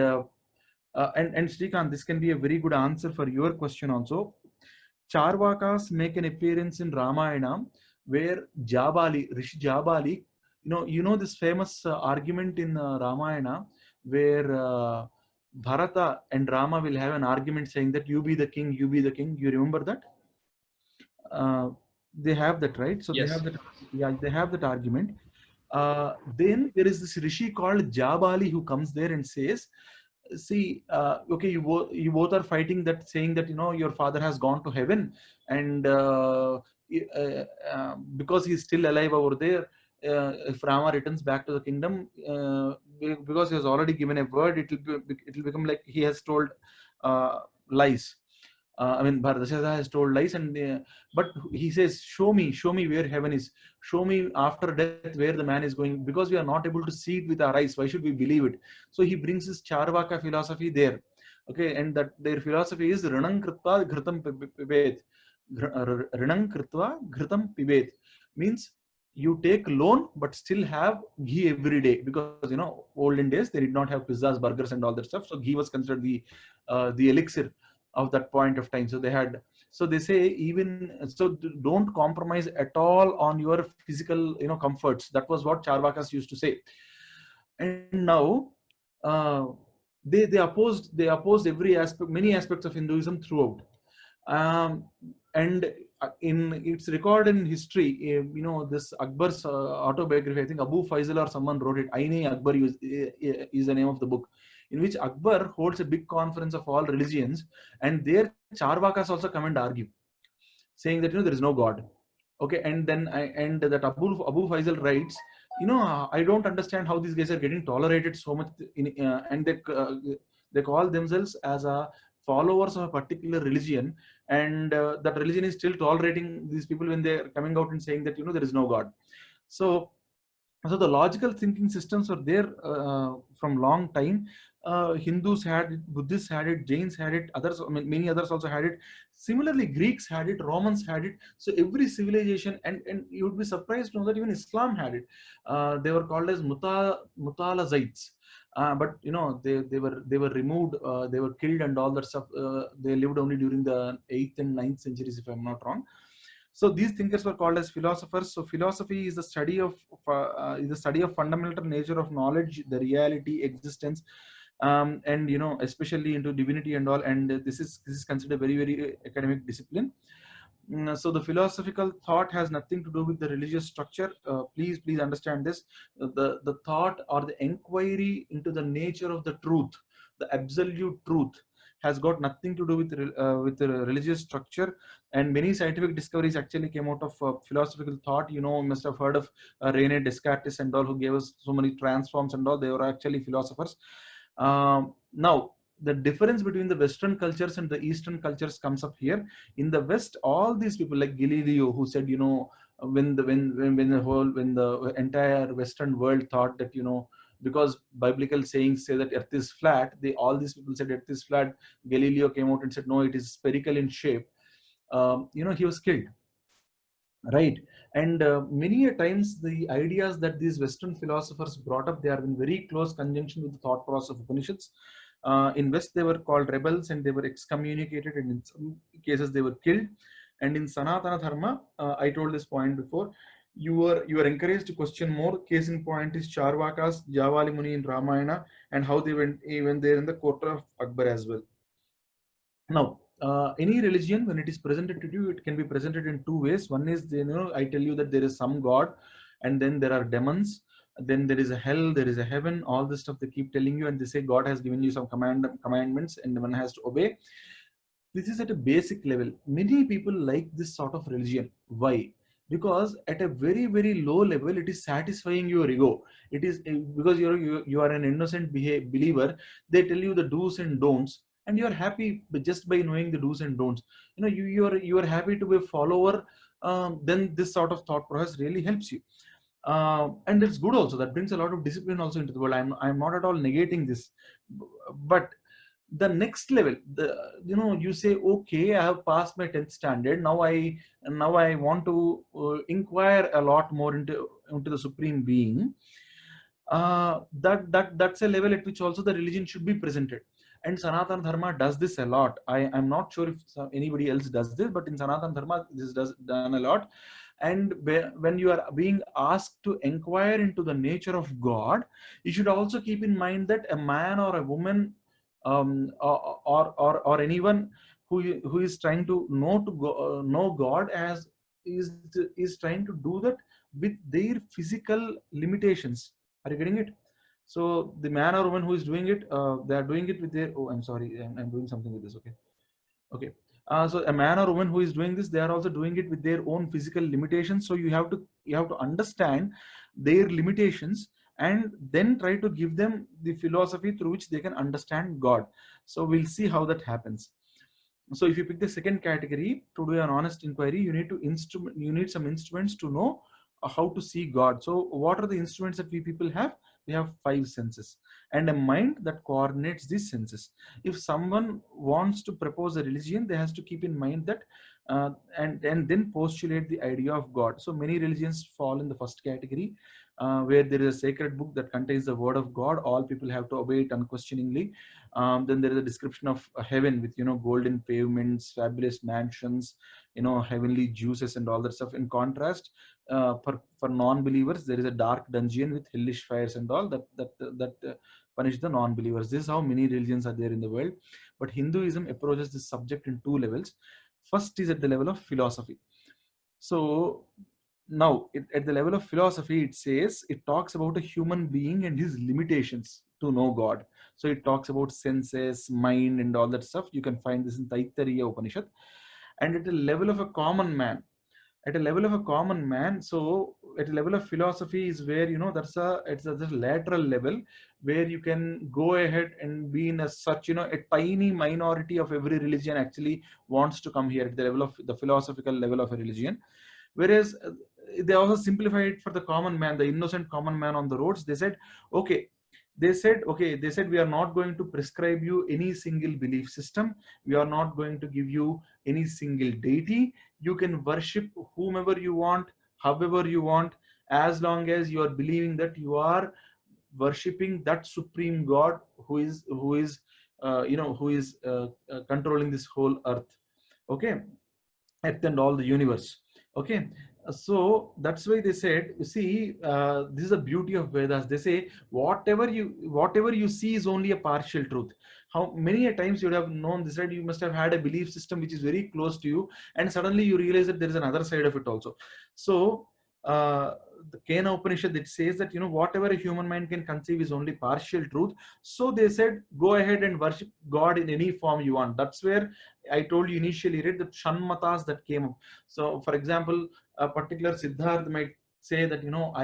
Srikant, this can be a very good answer for your question also. Charvakas make an appearance in Ramayana, where Rishi Jabali, this famous argument in Ramayana, where Bharata and Rama will have an argument saying that you be the king, you be the king. You remember that? They have that, right? So Yes. they have that. Yeah, they have that argument. Then there is this Rishi called Jabali who comes there and says, see, okay, you both are fighting that, saying that your father has gone to heaven, and because he's still alive over there, if Rama returns back to the kingdom, because he has already given a word, it will become like he has told lies. I mean, Bharadasharath has told lies, and but he says, show me where heaven is. Show me after death where the man is going, because we are not able to see it with our eyes. Why should we believe it? So he brings his Charvaka philosophy there. Okay, and that their philosophy is Ranang Kritva Ghritam Pibet. Ranang Kritva Ghritam Pibet means you take loan but still have ghee every day, because olden days they did not have pizzas, burgers, and all that stuff. So ghee was considered the elixir of that point of time. So they say, even so, don't compromise at all on your physical comforts. That was what Charvakas used to say. And now they opposed every aspect, many aspects of Hinduism throughout. And in its record in history, this Akbar's autobiography, I think Abu Faisal or someone wrote it. Aine Akbar is the name of the book, in which Akbar holds a big conference of all religions, and there Charvakas also come and argue, saying that there is no God. Okay, and then that Abu Faisal writes, I don't understand how these guys are getting tolerated so much, and they call themselves as a followers of a particular religion, and that religion is still tolerating these people when they are coming out and saying that there is no God. So the logical thinking systems were there from long time. Hindus had it, Buddhists had it, Jains had it, others, many others also had it. Similarly, Greeks had it, Romans had it. So every civilization, and you would be surprised to know that even Islam had it. They were called as Mutalazites. But they were removed, they were killed and all that stuff. They lived only during the 8th and 9th centuries, if I'm not wrong. So these thinkers were called as philosophers. So philosophy is the study of fundamental nature of knowledge, the reality, existence, and especially into divinity and all. And this is considered a very, very academic discipline. So the philosophical thought has nothing to do with the religious structure. Please understand this. The thought or the inquiry into the nature of the truth, the absolute truth, has got nothing to do with the religious structure. And many scientific discoveries actually came out of philosophical thought. You must have heard of Rene Descartes and all, who gave us so many transforms and all. They were actually philosophers. Now, the difference between the Western cultures and the Eastern cultures comes up here. In the West, all these people like Galileo, who said, when the entire Western world thought that, because biblical sayings say that Earth is flat, all these people said Earth is flat. Galileo came out and said, no, it is spherical in shape. He was killed. Right. And many a times the ideas that these Western philosophers brought up, they are in very close conjunction with the thought process of Upanishads. In West, they were called rebels and they were excommunicated, and in some cases they were killed. And in Sanatana Dharma, I told this point before, you are encouraged to question more. Case in point is Charvakas, Javali Muni in Ramayana, and how they went even there in the court of Akbar as well. Now, any religion, when it is presented to you, it can be presented in two ways. One is, I tell you that there is some God, and then there are demons, then there is a hell, there is a heaven, all this stuff they keep telling you, and they say God has given you some commandments and one has to obey. This is at a basic level. Many people like this sort of religion. Why? Because at a very, very low level, it is satisfying your ego. It is because you are an innocent believer. They tell you the do's and don'ts, and you are happy just by knowing the do's and don'ts. You are happy to be a follower. Then this sort of thought process really helps you. And it's good also. That brings a lot of discipline also into the world. I'm not at all negating this, but the next level, you say, okay, I have passed my 10th standard. Now I want to inquire a lot more into the Supreme Being. That's a level at which also the religion should be presented. And Sanatana Dharma does this a lot. I'm not sure if anybody else does this, but in Sanatana Dharma, this is done a lot. And when you are being asked to inquire into the nature of God, you should also keep in mind that a man or a woman, or anyone who is trying to know God as is trying to do that with their physical limitations. Are you getting it? So the man or woman who is doing it, they are doing it with their, oh, I'm sorry, I'm doing something with this. Okay. So a man or woman who is doing this, they are also doing it with their own physical limitations. So you have to understand their limitations and then try to give them the philosophy through which they can understand God. So we'll see how that happens. So if you pick the second category, to do an honest inquiry, you need some instruments to know how to see God. So what are the instruments that we people have? We have 5 senses and a mind that coordinates these senses. If someone wants to propose a religion, they has to keep in mind that and then postulate the idea of God. So many religions fall in the first category, where there is a sacred book that contains the word of God. All people have to obey it unquestioningly. Then there is a description of heaven with golden pavements, fabulous mansions, heavenly juices and all that stuff. In contrast, for non-believers, there is a dark dungeon with hellish fires and all that punish the non-believers. This is how many religions are there in the world. But Hinduism approaches this subject in 2 levels. First is at the level of philosophy. So now at the level of philosophy, it talks about a human being and his limitations to know God. So it talks about senses, mind and all that stuff. You can find this in Taittiriya Upanishad. And at the level of a common man, so at a level of philosophy is where it's a lateral level where you can go ahead and be in a tiny minority of every religion actually wants to come here at the level of the philosophical level of a religion. Whereas they also simplify it for the common man, the innocent common man on the roads. They said we are not going to prescribe you any single belief system. We are not going to give you any single deity. You can worship whomever you want, however you want, as long as you are believing that you are worshipping that supreme God who is controlling this whole earth, okay, earth and all the universe. Okay. So that's why they said, you see, this is the beauty of Vedas. They say whatever you see is only a partial truth. How many a times you would have known this, right? You must have had a belief system which is very close to you, and suddenly you realize that there is another side of it also. So the Kena Upanishad, it says that, you know, whatever a human mind can conceive is only partial truth. So they said, go ahead and worship God in any form you want. That's where I told you initially, right, the Shanmatas that came up. So for example, a particular Siddharth might say that, you know,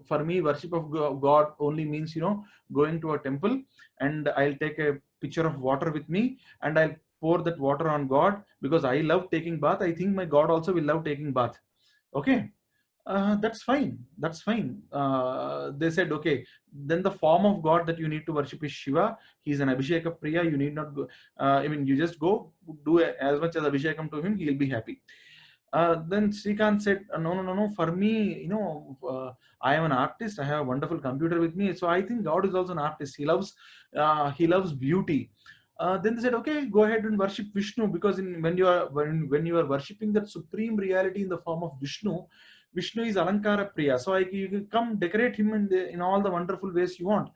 for me, worship of God only means, you know, going to a temple and I'll take a pitcher of water with me and I'll pour that water on God because I love taking bath. I think my God also will love taking bath. Okay. That's fine. That's fine. They said, okay, then the form of God that you need to worship is Shiva. He's an Abhisheka Priya. You need not go. I mean, you just go do as much as Abhishekam to him. He'll be happy. Then Srikant said, no, no, no, no. For me, you know, I am an artist. I have a wonderful computer with me. So I think God is also an artist. He loves beauty. Then they said, okay, go ahead and worship Vishnu, because when you are worshiping that supreme reality in the form of Vishnu, Vishnu is Alankara Priya. So you can come decorate him in all the wonderful ways you want.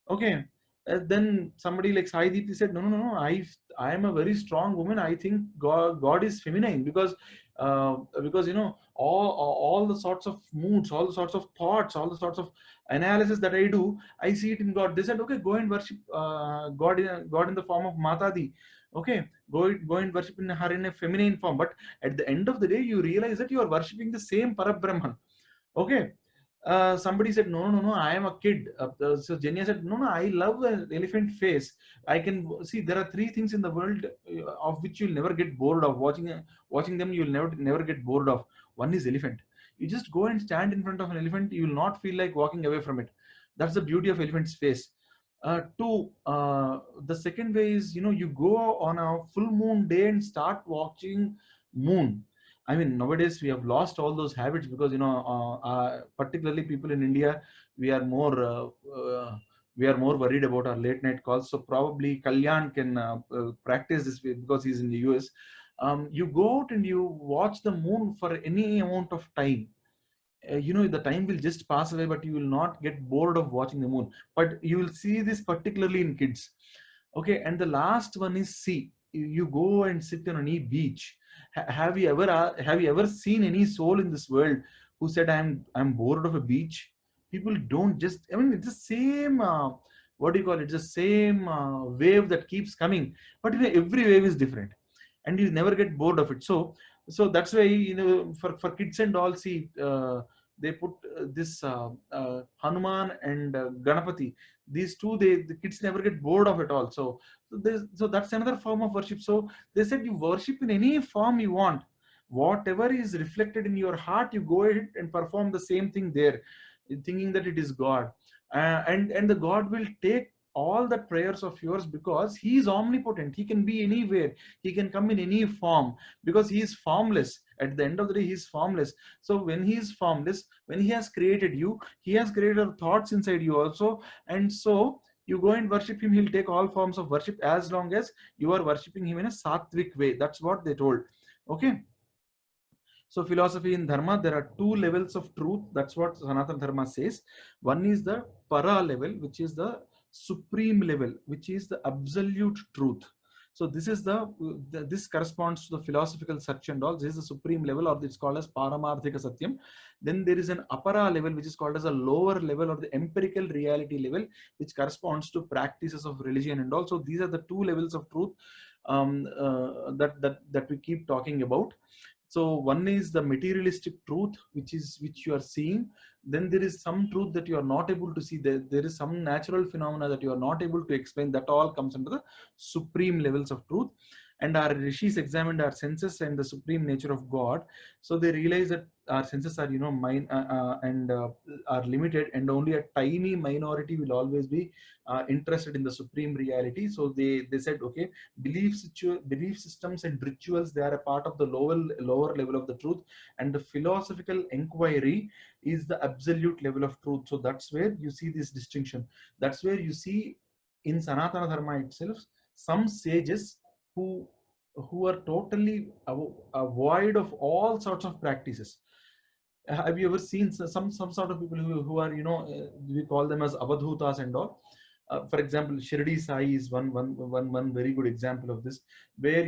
Okay. Then somebody like Sai Deepthi said, no, no, no, no. I am a very strong woman. I think God is feminine because you know, all the sorts of moods, all the sorts of thoughts, all the sorts of analysis that I do, I see it in God. They said, okay, go and worship God in the form of Matadi. Okay, go and worship her in a feminine form. But at the end of the day, you realize that you are worshipping the same Parabrahman. Okay. Somebody said, no, no, no, I am a kid. So Jenya said, no, no, I love the elephant face. I can see there are three things in the world of which you'll never get bored of. Watching them, you'll never get bored of. One is elephant. You just go and stand in front of an elephant, you will not feel like walking away from it. That's the beauty of elephant's face. Two, the second way is, you know, you go on a full moon day and start watching moon. I mean, nowadays we have lost all those habits because, you know, particularly people in India, we are more worried about our late night calls. So probably Kalyan can practice this way because he's in the US. You go out and you watch the moon for any amount of time. You know, the time will just pass away, but you will not get bored of watching the moon. But you will see this particularly in kids. Okay, and the last one is sea. You go and sit on any beach. Have you ever seen any soul in this world who said, I'm bored of a beach? People don't just, I mean, it's the same what do you call it, it's the same wave that keeps coming, but you know, every wave is different and you never get bored of it. So that's why, you know, for kids and all, see, they put this Hanuman and Ganapati. These two, the kids never get bored of it all. So that's another form of worship. So they said, you worship in any form you want. Whatever is reflected in your heart, you go ahead and perform the same thing there, thinking that it is God. And the God will take all the prayers of yours because he is omnipotent. He can be anywhere. He can come in any form because he is formless. At the end of the day, he is formless. So when he is formless, when he has created you, he has created thoughts inside you also. And so you go and worship him. He'll take all forms of worship as long as you are worshiping him in a sattvic way. That's what they told. Okay. So philosophy in dharma, there are two levels of truth. That's what Sanatana Dharma says. One is the para level, which is the supreme level, which is the absolute truth. So this is this corresponds to the philosophical search and all. This is the supreme level, or it's called as Paramarthika Satyam. Then there is an apara level, which is called as a lower level, or the empirical reality level, which corresponds to practices of religion and all. So these are the two levels of truth that we keep talking about. So one is the materialistic truth, which you are seeing. Then there is some truth that you are not able to see. There is some natural phenomena that you are not able to explain. That all comes under the supreme levels of truth. And our rishis examined our senses and the supreme nature of God. So they realize that our senses are, you know, are limited, and only a tiny minority will always be interested in the supreme reality. So they said, okay, belief systems and rituals, they are a part of the lower level of the truth, and the philosophical inquiry is the absolute level of truth. So that's where you see this distinction. That's where you see in Sanatana Dharma itself some sages who are totally void of all sorts of practices. Have you ever seen some sort of people who are, we call them as avadhutas and all? For example, Shirdi Sai is one very good example of this, where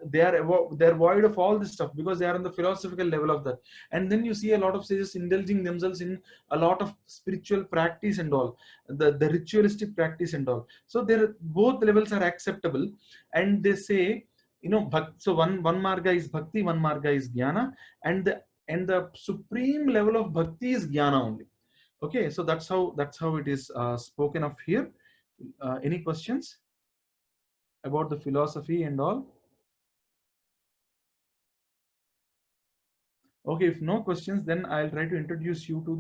they're void of all this stuff because they are on the philosophical level of that. And then you see a lot of sages indulging themselves in a lot of spiritual practice and all, the ritualistic practice and all. So there both levels are acceptable, and they say, so one marga is bhakti, one marga is jnana, and the supreme level of bhakti is jnana only. Okay, so that's how it is spoken of here. Any questions about the philosophy and all? Okay, if no questions, then I'll try to introduce you to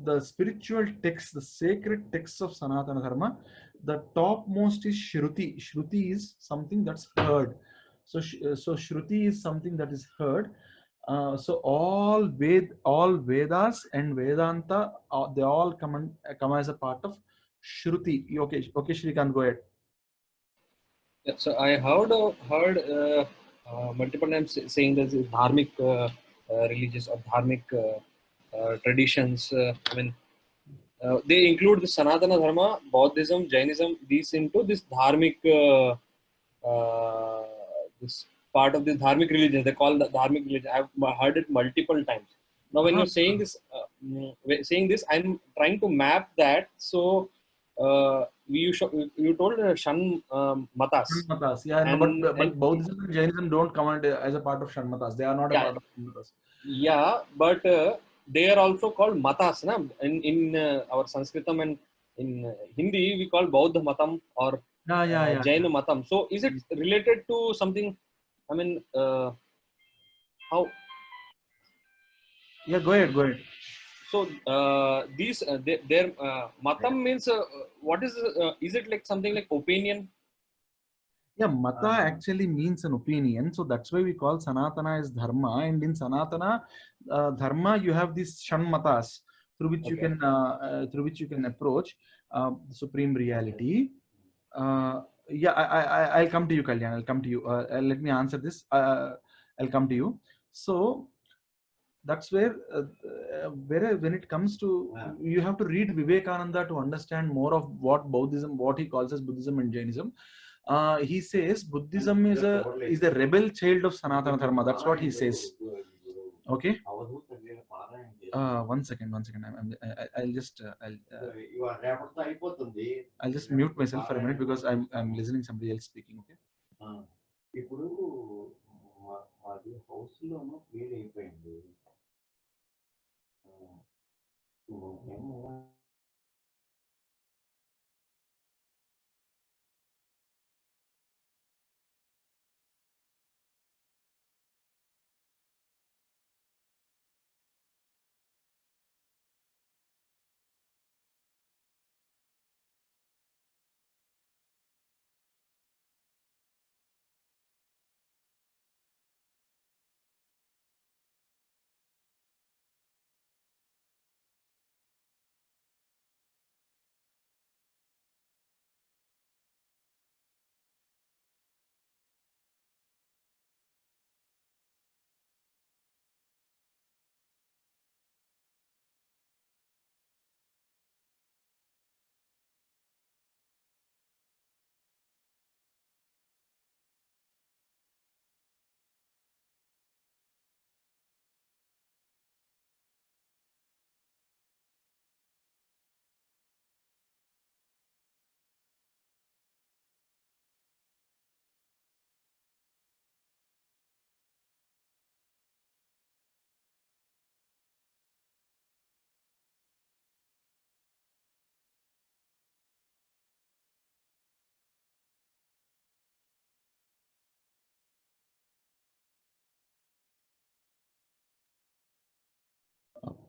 the spiritual texts, the sacred texts of Sanatana Dharma. The topmost is Shruti. Shruti is something that's heard. So Shruti is something that is heard. So all Vedas and Vedanta, they all come as a part of Shruti. Okay, Shrikant, go ahead. Yeah, so I heard multiple times saying that this dharmic religious or dharmic traditions. I mean, they include the Sanatana Dharma, Buddhism, Jainism, these into this dharmic, this part of this dharmic religion. They call the dharmic religion. I've heard it multiple times. Now, when you're saying this, I'm trying to map that. So, you told Shan Matas, Shanmatas, yeah, no, and but Buddhism and Jainism don't come as a part of Shanmatas. They are not a yeah, part of Shanmatas. yeah, but they are also called matas, na? In our Sanskritam and in Hindi, we call Bauddha Matam or Yeah. Jaina Matam. So, is it related to something? I mean, how? Yeah, go ahead. So, these their Matam means what is? Is it like something like opinion? Yeah, mata actually means an opinion. So that's why we call Sanatana as Dharma. And in Sanatana Dharma, you have these Shanmatas through which Okay. you can approach the supreme reality. Yeah, I'll come to you, Kalyan. I'll come to you. Let me answer this. I'll come to you. So that's where when it comes to, you have to read Vivekananda to understand more of what he calls as Buddhism and Jainism. He says Buddhism is a rebel child of Sanatana Dharma. That's what he says. Okay. One second. I'll just mute myself for a minute because I'm listening somebody else speaking. Okay. ఇప్పుడు మాది house లోను clear అయిపోయింది. మేము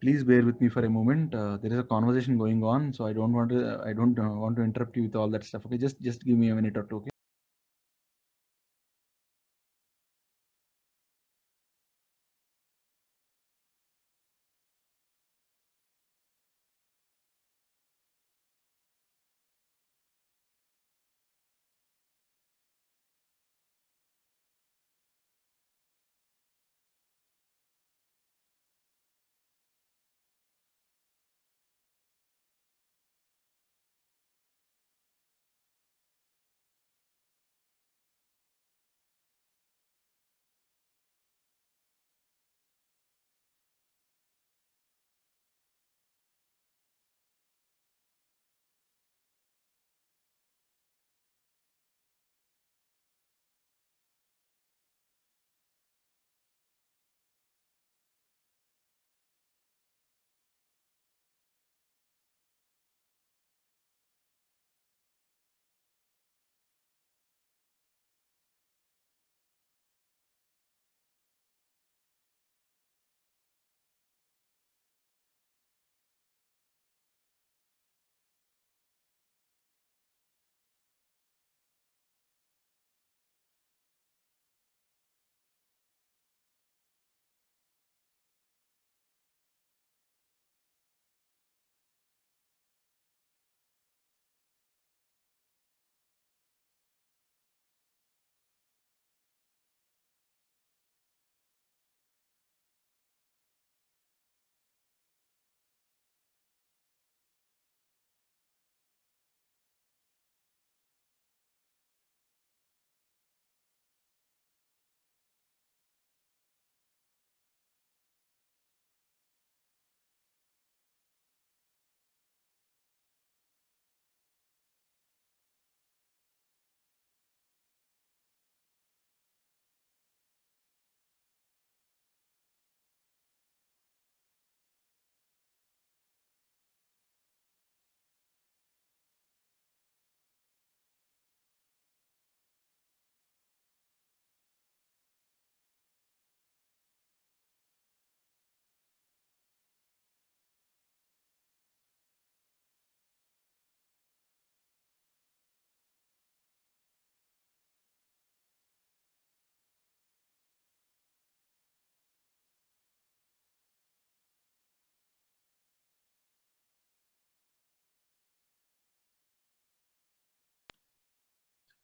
Please bear with me for a moment. There is a conversation going on, so I don't want to interrupt you with all that stuff. Okay, just give me a minute or two. Okay.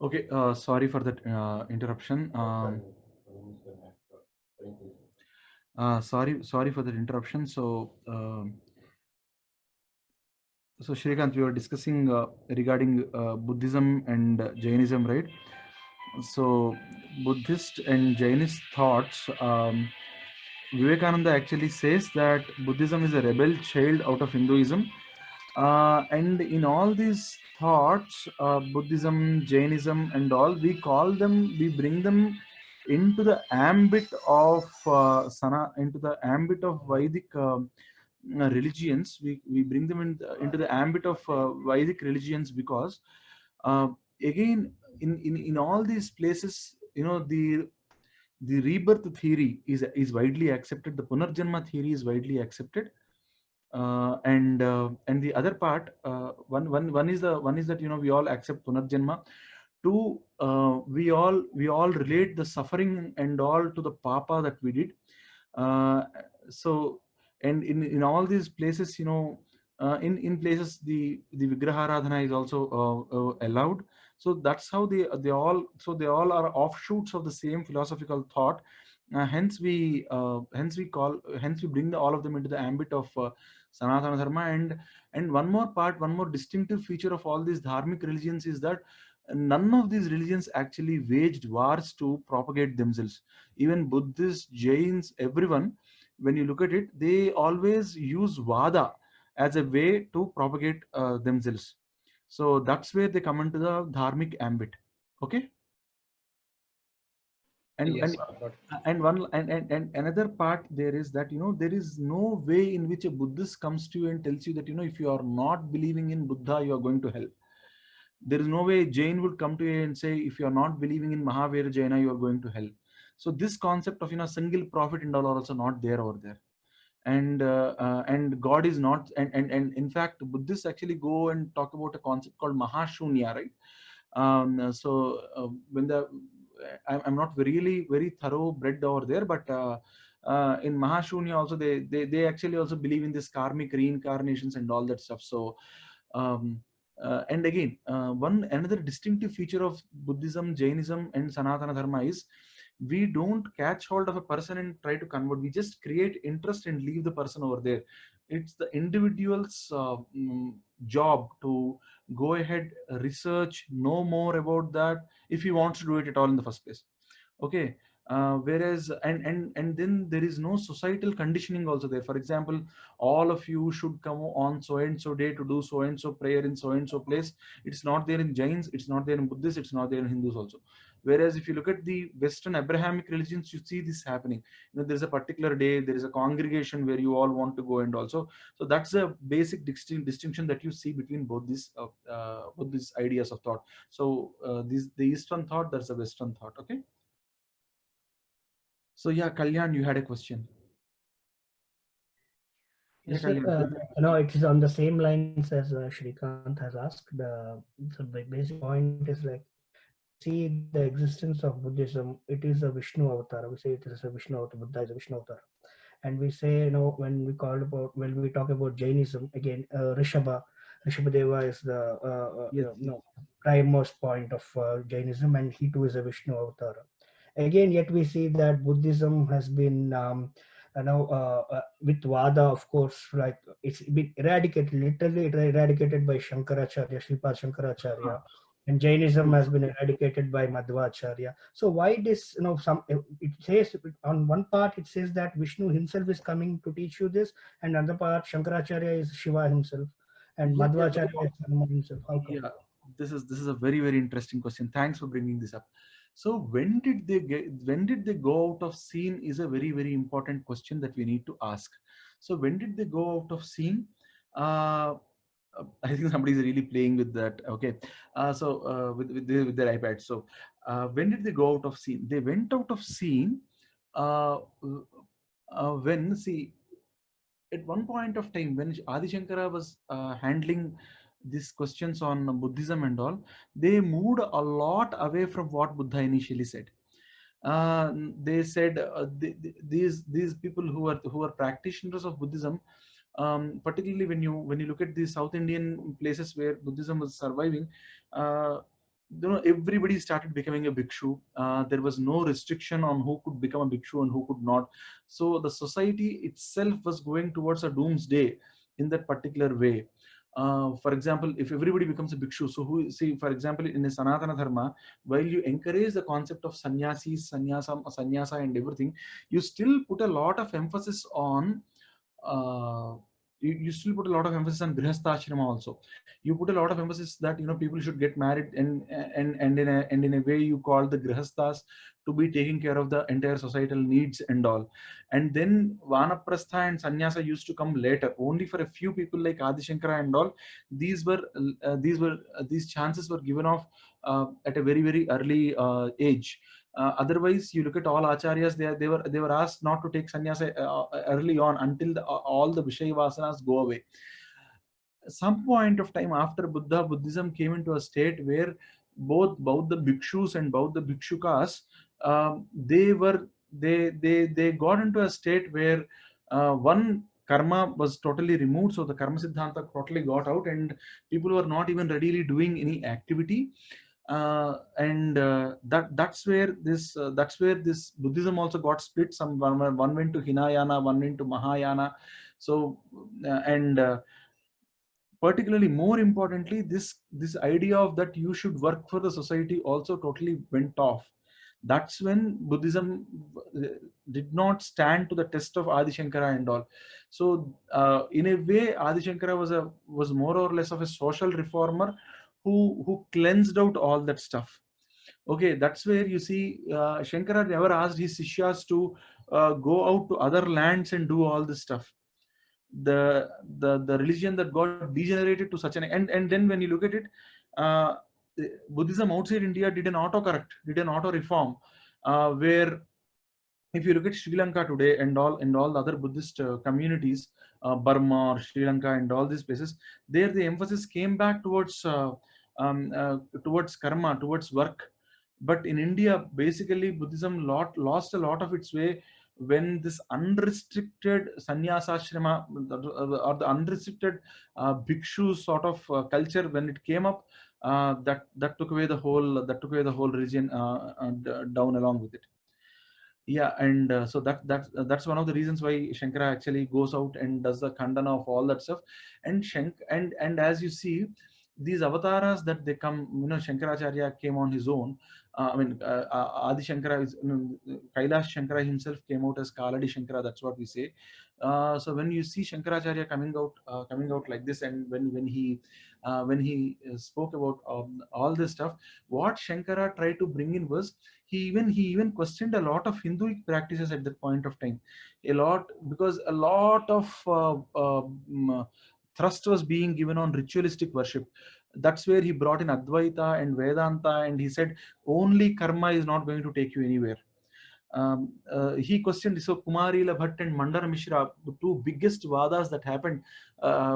Okay, sorry for that interruption. Sorry for that interruption. So Shrikant, we were discussing regarding Buddhism and Jainism, right? So Buddhist and Jainist thoughts. Vivekananda actually says that Buddhism is a rebel child out of Hinduism, and in all these thoughts, Buddhism, Jainism, and all, we bring them into the ambit of into the ambit of Vedic religions. We bring them into the ambit of Vedic religions because uh, again in all these places, the rebirth theory is widely accepted. The Punarjanma theory is widely accepted, and the other part, one is that we all accept Punarjanma. Two, we all relate the suffering and all to the papa that we did. So and in all these places, in places the Vigraha Aradhana is also allowed. So that's how they all are offshoots of the same philosophical thought. Hence we bring all of them into the ambit of Sanatana Dharma. And one more distinctive feature of all these dharmic religions is that none of these religions actually waged wars to propagate themselves. Even Buddhists, Jains, everyone, when you look at it, they always use vada as a way to propagate themselves. So that's where they come into the dharmic ambit. Okay. and Yes, and got it. and another part there is that there is no way in which a Buddhist comes to you and tells you that if you are not believing in Buddha, you are going to hell. There is no way Jain would come to you and say, if you are not believing in Mahavira Jaina, you are going to hell. So this concept of single prophet and all are also not there over there. And God is not, and in fact Buddhists actually go and talk about a concept called Mahashunya, right? When I'm not really very thoroughbred over there, but in Mahashunya also they actually also believe in this karmic reincarnations and all that stuff. So and again, one another distinctive feature of Buddhism, Jainism, and Sanatana Dharma is we don't catch hold of a person and try to convert. We just create interest and leave the person over there. It's the individual's job to go ahead, research, know more about that if he wants to do it at all in the first place. Okay. Whereas and then there is no societal conditioning also there. For example, all of you should come on so and so day to do so and so prayer in so and so place. It's not there in Jains, it's not there in Buddhists, it's not there in Hindus also. Whereas if you look at the Western Abrahamic religions, you see this happening. There's a particular day, there is a congregation where you all want to go, and also, so that's a basic distinction that you see between both these ideas of thought. So the Eastern thought, that's the Western thought. Okay. So yeah, Kalyan, you had a question. Yeah, Yes, sir. Kalyan. No, it is on the same lines as Shrikant has asked. The basic point is like, see the existence of Buddhism. It is a Vishnu avatar. We say it is a Vishnu avatar. Buddha is a Vishnu avatar. And we say, when we talk about Jainism, again, Rishabhadeva is the Yes. primemost point of Jainism, and he too is a Vishnu avatar. Again, yet we see that Buddhism has been with Vada, of course, like it's been eradicated, literally eradicated by Shankaracharya, Sripad Shankaracharya, and Jainism has been eradicated by Madhvacharya. So why this, it says on one part, it says that Vishnu himself is coming to teach you this, and another part, Shankaracharya is Shiva himself, and Yeah, yeah, Madhvacharya is Hanuman himself. How come? yeah. This is a very, very interesting question. Thanks for bringing this up. So when did they go out of scene is a very, very important question that we need to ask. So when did they go out of scene? I think somebody's really playing with that. Okay. With their iPad. So when did they go out of scene? They went out of scene when, see, at one point of time when Adi Shankara was handling these questions on Buddhism and all, they moved a lot away from what Buddha initially said. They said these people who are practitioners of Buddhism, particularly when you look at the South Indian places where Buddhism was surviving, everybody started becoming a bhikshu. There was no restriction on who could become a bhikshu and who could not. So the society itself was going towards a doomsday in that particular way. For example, if everybody becomes a bhikshu, so who, see, for example, in a Sanatana Dharma, while you encourage the concept of sannyasis, sannyasa and everything, you still put a lot of emphasis on you still put a lot of emphasis on grihastha also. You put a lot of emphasis that people should get married, and in a way you call the grihasthas to be taking care of the entire societal needs and all. And then vanaprastha and sannyasa used to come later, only for a few people like Adi Shankara and all. These chances were given off at a very, very early age. Otherwise, you look at all acharyas; they were asked not to take sannyasa early on until all the Vishaya vasanas go away. Some point of time after Buddhism came into a state where both the bhikshus and both the bhikshukas, they got into a state where one karma was totally removed, so the karma siddhanta totally got out, and people were not even readily doing any activity. That's where this Buddhism also got split. One went to Hinayana, one went to Mahayana. So particularly, more importantly, this idea of that you should work for the society also totally went off. That's when Buddhism did not stand to the test of Adi Shankara and all. So in a way, Adi Shankara was more or less of a social reformer who cleansed out all that stuff. Okay, that's where you see Shankara never asked his sishyas to go out to other lands and do all this stuff. The religion that got degenerated to such an, and then when you look at it, uh, Buddhism outside India did an auto reform, where if you look at Sri Lanka today and all the other Buddhist communities, Burma or Sri Lanka and all these places, there the emphasis came back towards karma, towards work. But in India, basically Buddhism lost a lot of its way when this unrestricted sannyasashrama or the unrestricted bhikshu sort of culture, when it came up, that took away the whole religion down along with it. Yeah, and so that's one of the reasons why Shankara actually goes out and does the khandana of all that stuff. And as you see, these avatars that they come, Shankaracharya came on his own. Adi Shankara is, Kailash Shankara himself came out as Kaladi Shankara. That's what we say. So when you see Shankaracharya coming out like this, and when he spoke about all this stuff, what Shankara tried to bring in was, he even questioned a lot of Hinduic practices at that point of time, because a lot of thrust was being given on ritualistic worship. That's where he brought in Advaita and Vedanta, and he said only karma is not going to take you anywhere. He questioned, so Kumarila Bhatt and Mandana Mishra, the two biggest vadas that happened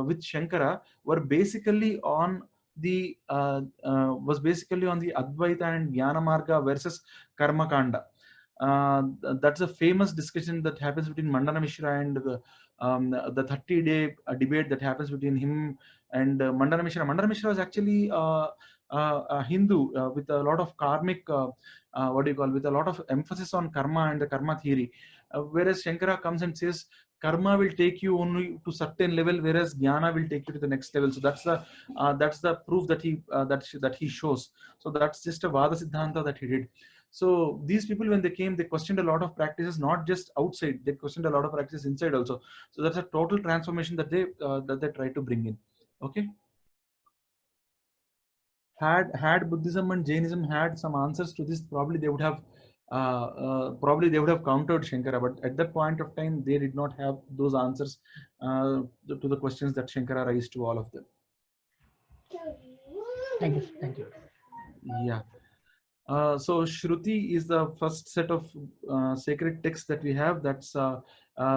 with Shankara, were basically on the Advaita and Jnana Marga versus Karma Kanda. That's a famous discussion that happens between Mandana Mishra and the 30-day debate that happens between him and Mandana Mishra. Mandana Mishra is actually a Hindu with a lot of karmic, with a lot of emphasis on karma and the karma theory. Whereas Shankara comes and says karma will take you only to certain level, whereas jnana will take you to the next level. So that's the proof that he shows. So that's just a vada siddhanta that he did. So these people, when they came, they questioned a lot of practices, not just outside, they questioned a lot of practices inside also. So that's a total transformation that they try to bring in. Okay. Had Buddhism and Jainism had some answers to this, probably they would have countered Shankara, but at that point of time they did not have those answers to the questions that Shankara raised to all of them. Thank you. Yeah. So Shruti is the first set of sacred texts that we have. That's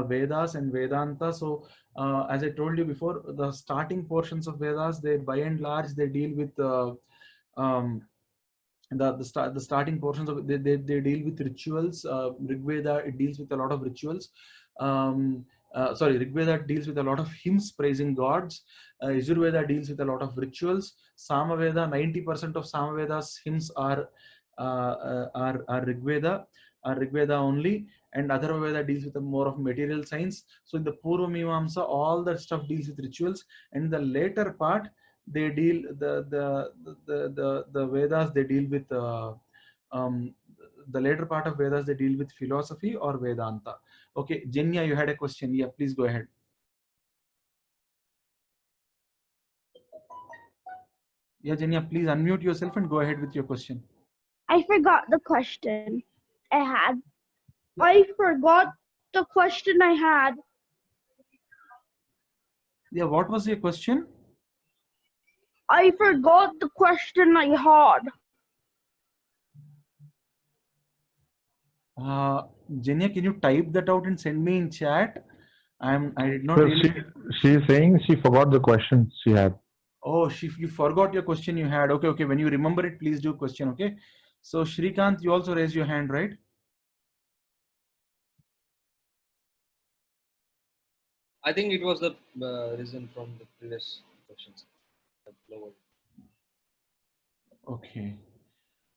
Vedas and Vedanta. So as I told you before, the starting portions of Vedas, they by and large they deal with the starting portions of they deal with rituals. Rig Veda, it deals with a lot of rituals. sorry, Rig Veda deals with a lot of hymns praising gods. Yajurveda deals with a lot of rituals. Samaveda, 90% of Samaveda's hymns are Rig Veda, only, and Atharvaveda deals with more of material science. So in the Purva Mimamsa, all that stuff deals with rituals, and the later part they deal the Vedas, they deal with um, the later part of Vedas, they deal with philosophy or Vedanta. Okay, Jenya, you had a question. Yeah, please go ahead. Yeah, Jenya, please unmute yourself and go ahead with your question. I forgot the question I had. I forgot the question I had. Yeah, what was your question? I forgot the question I had. Jenya, can you type that out and send me in chat? I did not So really. she's saying she forgot the question she had. Oh, you forgot your question you had. Okay, okay. When you remember it, please do question. Okay. So Shrikant, you also raised your hand, right? I think it was the reason from the previous questions. Okay.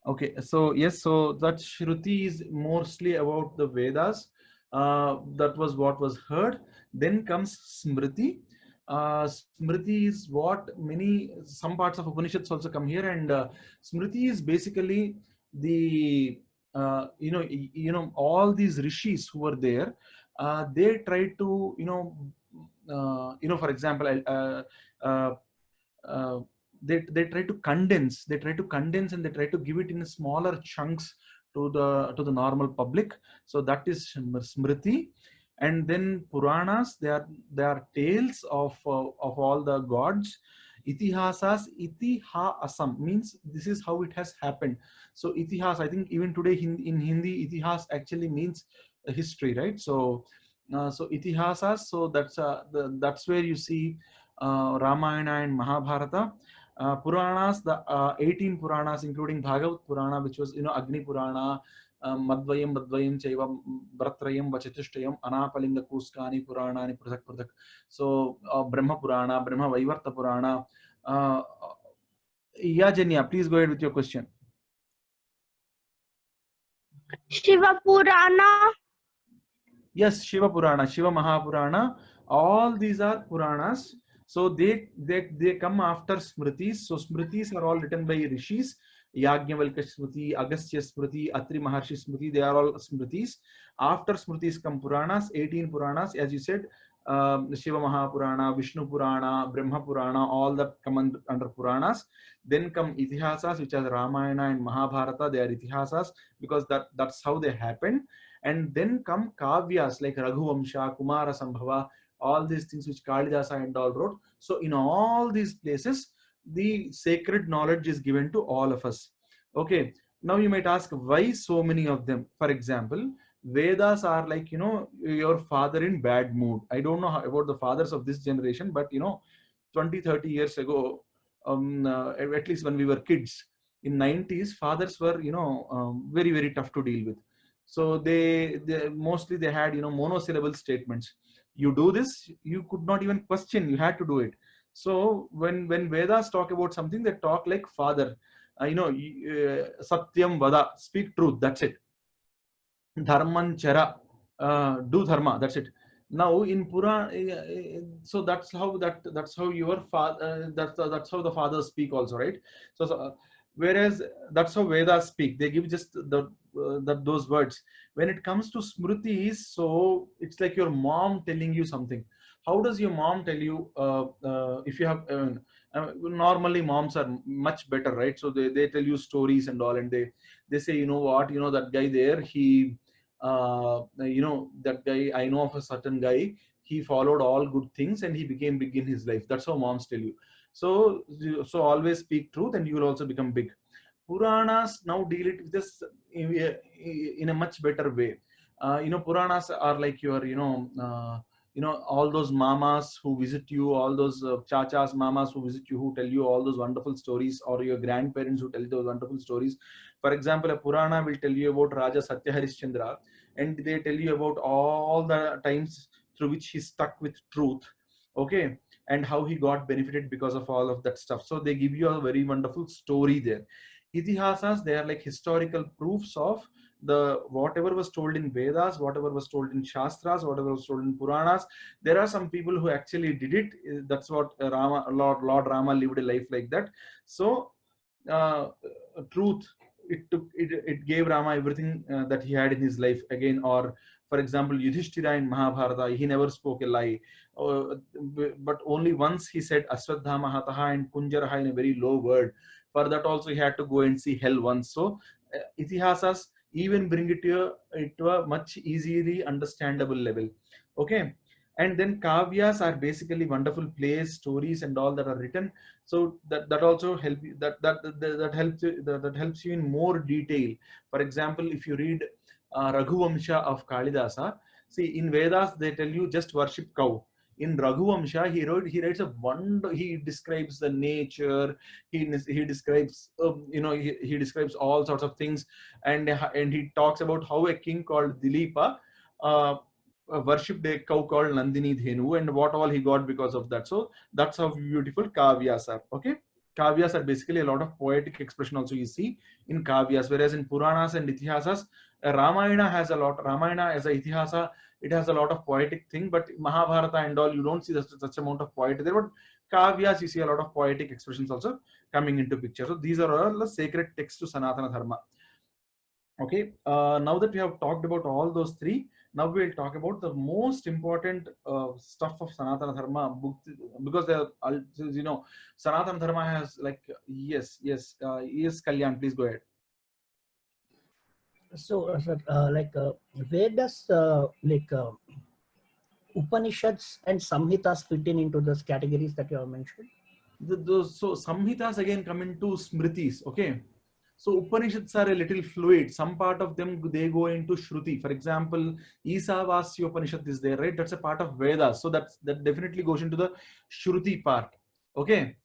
Okay. So yes, so that Shruti is mostly about the Vedas. That was what was heard. Then comes Smriti. Smriti is what some parts of Upanishads also come here, and Smriti is basically the all these rishis who were there. They tried to for example, uh, uh, they try to condense and they try to give it in smaller chunks to the normal public. So that is Smriti. And then Puranas, they are tales of all the gods. Itihasas, itihasam means this is how it has happened. So itihas, I think even today in Hindi, itihas actually means history, right? So so itihasas, so that's where you see Ramayana and Mahabharata. Puranas, the 18 Puranas, including Bhagavat Purana, which was Agni Purana, Madvayam Chaiva Bratrayam Vachatushayam Anapalinga Kuskani Purana Pruthak Pruthak. So Brahma Purana, Brahma Vaivarta Purana. Yeah, Jenya, please go ahead with your question. Shiva Purana. Yes, Shiva Purana, Shiva Mahapurana, all these are Puranas. So they come after Smritis. So Smritis are all written by Rishis. Yajnavalkya Smriti, Agastya Smriti, Atri Maharshi Smriti, they are all Smritis. After Smritis come Puranas, 18 Puranas, as you said, Shiva Mahapurana, Vishnu Purana, Brahma Purana, all that come under Puranas. Then come Itihasas, which are Ramayana and Mahabharata, they are Itihasas because that's how they happened. And then come kavyas like Raghuvamsha, Kumara Sambhava, all these things which Kalidasa and all wrote. So in all these places, the sacred knowledge is given to all of us. Okay. Now you might ask why so many of them. For example, Vedas are like, your father in bad mood. I don't know about the fathers of this generation, but 20, 30 years ago, at least when we were kids, in 90s, fathers were, very, very tough to deal with. So they mostly they had monosyllable statements. You do this, you could not even question, you had to do it. So when Vedas talk about something, they talk like father. Satyam Vada, speak truth, that's it. Dharman Chara, do dharma, that's it. Now in Purana, so that's how your father, that's how the fathers speak also, right? So whereas that's how Vedas speak, they give just those words. When it comes to Smritis, so it's like your mom telling you something. How does your mom tell you? If you have normally moms are much better, right? So they tell you stories and all, and they say, that guy there, he that guy, I know of a certain guy, he followed all good things and he became big in his life. That's how moms tell you. So always speak truth and you will also become big. Puranas now deal it with this in a much better way. Puranas are like your all those mamas who visit you, all those chachas, mamas who visit you, who tell you all those wonderful stories, or your grandparents who tell you those wonderful stories. For example, a Purana will tell you about Raja Satya Harishchandra, and they tell you about all the times through which he stuck with truth, okay, and how he got benefited because of all of that stuff. So they give you a very wonderful story there. Itihasas, they are like historical proofs of the whatever was told in Vedas, whatever was told in Shastras, whatever was told in Puranas. There are some people who actually did it. That's what Lord Rama lived a life like that. So truth, it gave Rama everything that he had in his life again. Or for example, Yudhishthira in Mahabharata, he never spoke a lie, but only once he said Ashwadhama Hataha and Kunjaraha in a very low word. For that also he had to go and see hell once. So itihasas even bring it to a much easily understandable level, okay. And then kavyas are basically wonderful plays, stories, and all that are written. So that also help you, that helps you in more detail. For example, if you read Raghuvamsha of Kalidasa, see, in Vedas they tell you just worship cow. In Raghuvamsha, he writes a wonder. He describes the nature. He describes he describes all sorts of things, and he talks about how a king called Dilipa worshipped a cow called Nandini Dhenu, and what all he got because of that. So that's how beautiful kavyas are. Okay, kavyas are basically a lot of poetic expression also you see in kavyas, whereas in Puranas and Itihasas, Ramayana has a lot. Ramayana as a Itihasa, it has a lot of poetic thing, but Mahabharata and all, you don't see such amount of poetry there. But kavyas, you see a lot of poetic expressions also coming into picture. So these are all the sacred texts to Sanatana Dharma. Okay, now that we have talked about all those three, now we'll talk about the most important stuff of Sanatana Dharma, because Sanatana Dharma has like, yes, Kalyan, please go ahead. So, sir, Vedas, Upanishads and Samhitas fit into those categories that you have mentioned? So Samhitas again come into Smritis, okay? So Upanishads are a little fluid. Some part of them, they go into Shruti. For example, Isavasya Upanishad is there, right? That's a part of Vedas. So that definitely goes into the Shruti part, okay?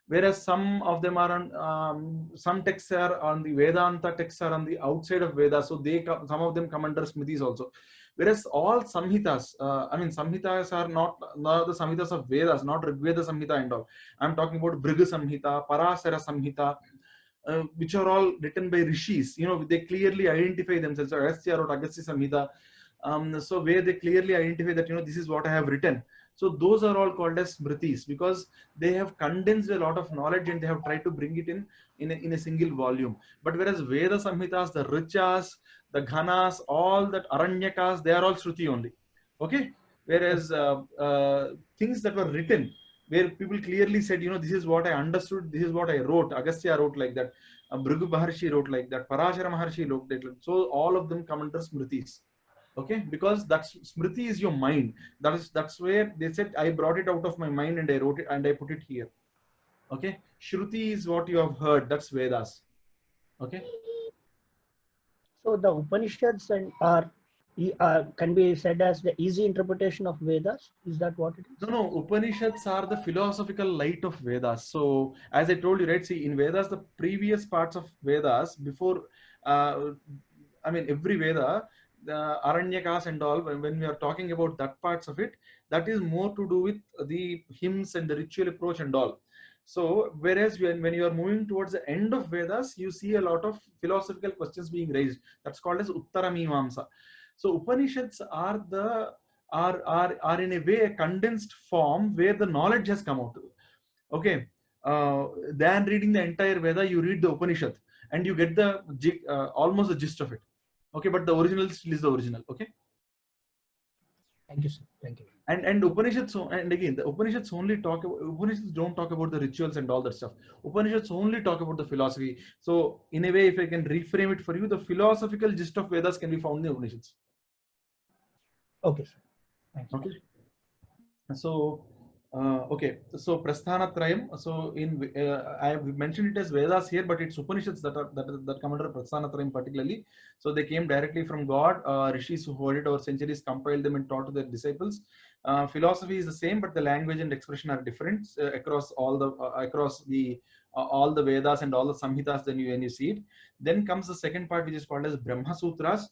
Whereas some of them are on, some texts are on the Vedanta, texts are on the outside of Vedas. So some of them come under Smritis also. Whereas all Samhitas, Samhitas are not the Samhitas of Vedas, not Rigveda Samhita and all. I'm talking about Bhrigu Samhita, Parasara Samhita, which are all written by rishis. They clearly identify themselves. So Agastya wrote Agastya Samhita. So where they clearly identify that, this is what I have written. So those are all called as smritis, because they have condensed a lot of knowledge and they have tried to bring it in a single volume. But whereas Veda Samhitas, the Richas, the Ghanas, all that Aranyakas, they are all Shruti only. Okay? Whereas things that were written, where people clearly said, this is what I understood, this is what I wrote. Agastya wrote like that. Bhrigu Maharshi wrote like that. Parashara Maharshi wrote like that. So all of them come under smritis. Okay, because smriti is your mind. That's where they said, I brought it out of my mind and I wrote it and I put it here. Okay, Shruti is what you have heard. That's Vedas. Okay. So the Upanishads can be said as the easy interpretation of Vedas. Is that what it is? No. Upanishads are the philosophical light of Vedas. So as I told you, right? See, in Vedas, the previous parts of Vedas before, every Veda, the Aranyakas and all, when we are talking about that parts of it, that is more to do with the hymns and the ritual approach and all. So whereas when you are moving towards the end of Vedas, you see a lot of philosophical questions being raised. That's called as Uttara Mimamsa. So Upanishads are in a way a condensed form where the knowledge has come out. Okay, than reading the entire Veda, you read the Upanishad and you get the almost the gist of it. Okay, but the original still is the original. Okay. Thank you, sir. Thank you. And Upanishads, and again, the Upanishads Upanishads don't talk about the rituals and all that stuff. Upanishads only talk about the philosophy. So in a way, if I can reframe it for you, the philosophical gist of Vedas can be found in the Upanishads. Okay, sir. Thank you. Okay. So so Prasthanatrayam. So I have mentioned it as Vedas here, but it's Upanishads that come under Prasthanatrayam particularly. So they came directly from God. Rishis who hold it over centuries compiled them and taught to their disciples. Philosophy is the same, but the language and expression are different across all the Vedas and all the Samhitas. When you see it, then comes the second part, which is called as Brahma Sutras.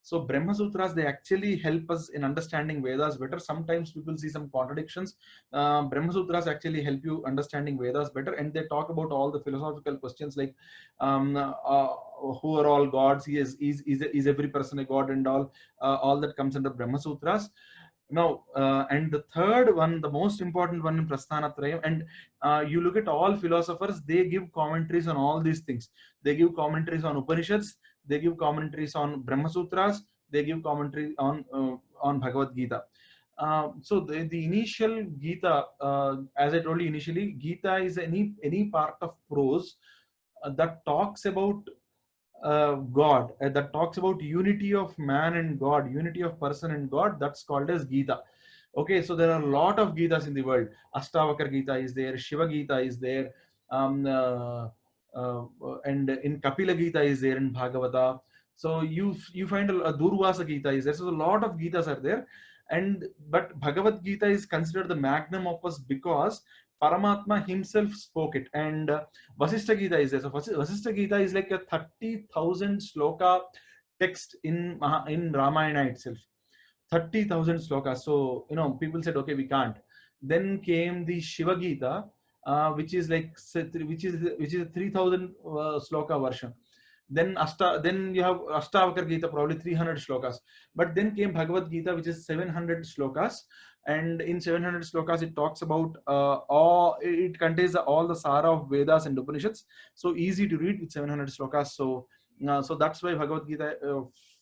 So Brahma Sutras, they actually help us in understanding Vedas better. Sometimes people see some contradictions. Brahma Sutras actually help you understanding Vedas better, and they talk about all the philosophical questions like who are all gods, is every person a god, and all that comes under Brahma Sutras. Now, and the third one, the most important one in Prasthanatrayam, and you look at all philosophers, they give commentaries on all these things. They give commentaries on Upanishads, they give commentaries on Brahma Sutras, they give commentary on Bhagavad Gita. So the initial Gita, as I told you initially, Gita is any part of prose that talks about God, that talks about unity of man and God, unity of person and God. That's called as Gita. Okay, so there are a lot of Gitas in the world. Astavakar Gita is there, Shiva Gita is there, um, uh, uh, and in Kapila Gita is there in Bhagavata. So you find a Durvasa Gita is there. So a lot of Gitas are there, and but Bhagavad Gita is considered the magnum opus because Paramatma himself spoke it, and Vasishtha Gita is there. So Vasishtha Gita is like a 30,000 sloka text in Ramayana itself. 30,000 slokas. So, people said, okay, we can't. Then came the Shiva Gita, which is which is a 3,000 sloka version. Then you have Astavakar Gita, probably 300 slokas. But then came Bhagavad Gita, which is 700 slokas. And in 700 slokas, it talks about it contains all the Sara of Vedas and Upanishads. So easy to read with 700 slokas. So that's why Bhagavad Gita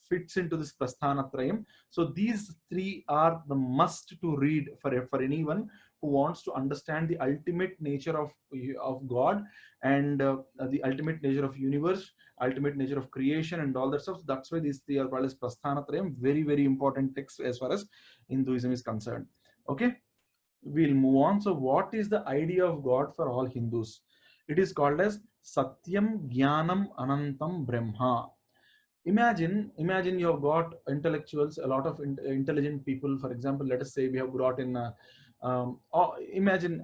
fits into this Prasthanatrayam. So these three are the must to read for anyone who wants to understand the ultimate nature of God, and the ultimate nature of universe, ultimate nature of creation, and all that stuff. That's why these three are called as Prasthanatrayam. Very, very important text as far as Hinduism is concerned. Okay, we'll move on. So what is the idea of God for all Hindus? It is called as Satyam Jnanam Anantam Brahma. Imagine you have got intellectuals, a lot of intelligent people. For example, let us say we have brought in imagine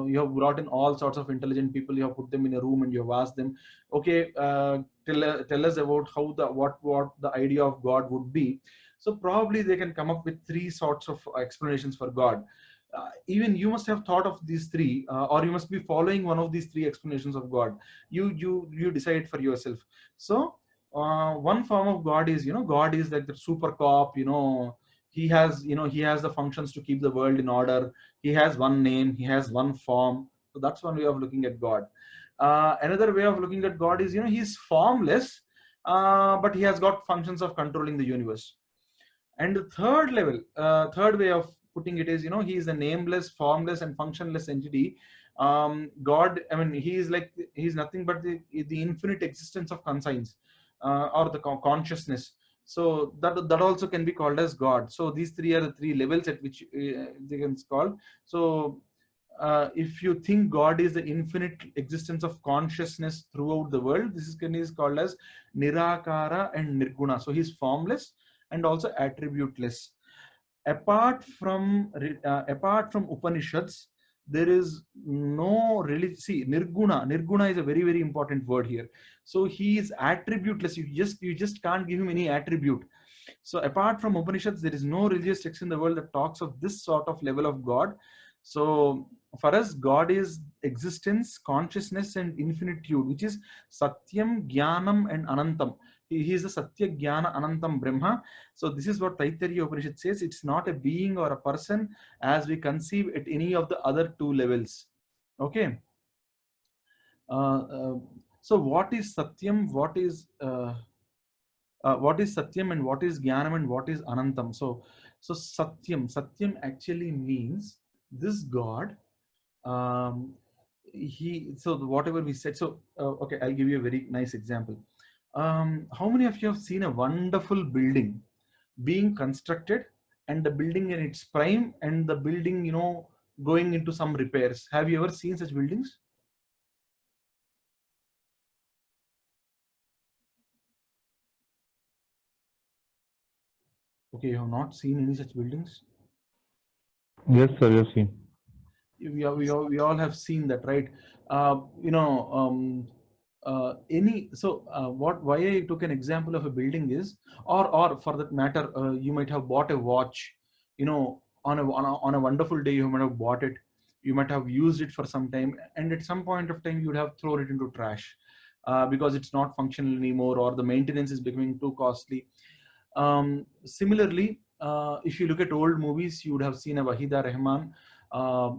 you have brought in all sorts of intelligent people. You have put them in a room and you have asked them, okay, tell us about how what the idea of God would be. So probably they can come up with three sorts of explanations for God. Even you must have thought of these three, or you must be following one of these three explanations of God. You decide for yourself. So one form of God is, God is like the super cop. He has the functions to keep the world in order. He has one name, he has one form. So that's one way of looking at God. Another way of looking at God is, he's formless, but he has got functions of controlling the universe. And the third way of putting it is, he is a nameless, formless, and functionless entity. God, I mean, he's nothing but the infinite existence of conscience, or the consciousness. So that also can be called as God. So these three are the three levels at which they can be called. So if you think God is the infinite existence of consciousness throughout the world, this is called as Nirakara and Nirguna. So he's formless and also attributeless. Apart from Upanishads, there is no really, see, Nirguna is a very, very important word here. So he is attributeless. You just can't give him any attribute. So apart from Upanishads, there is no religious text in the world that talks of this sort of level of God. So for us, God is existence, consciousness, and infinitude, which is Satyam, Jnanam, and Anantam. He is the Satya, Jnana, Anantam Brahma. So this is what Taittiriya Upanishad says. It's not a being or a person as we conceive at any of the other two levels. Okay. So what is Satyam? What is Satyam, and what is Jnanam, and what is Anantam? So Satyam actually means this God. So whatever we said. So okay, I'll give you a very nice example. How many of you have seen a wonderful building being constructed, and the building in its prime, and the building, going into some repairs? Have you ever seen such buildings? Okay, you have not seen any such buildings? Yes, sir, you've seen. We all have seen that, right? Why I took an example of a building is, or for that matter, you might have bought a watch, on a wonderful day you might have bought it, you might have used it for some time, and at some point of time you would have thrown it into trash, because it's not functional anymore, or the maintenance is becoming too costly. Similarly, if you look at old movies, you would have seen a Wahida Rahman, uh,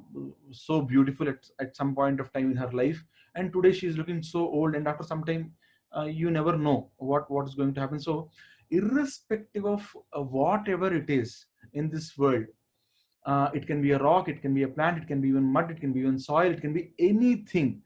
so beautiful at some point of time in her life, and today she is looking so old, and after some time, you never know what is going to happen. So, irrespective of whatever it is in this world, it can be a rock, it can be a plant, it can be even mud, it can be even soil, it can be anything.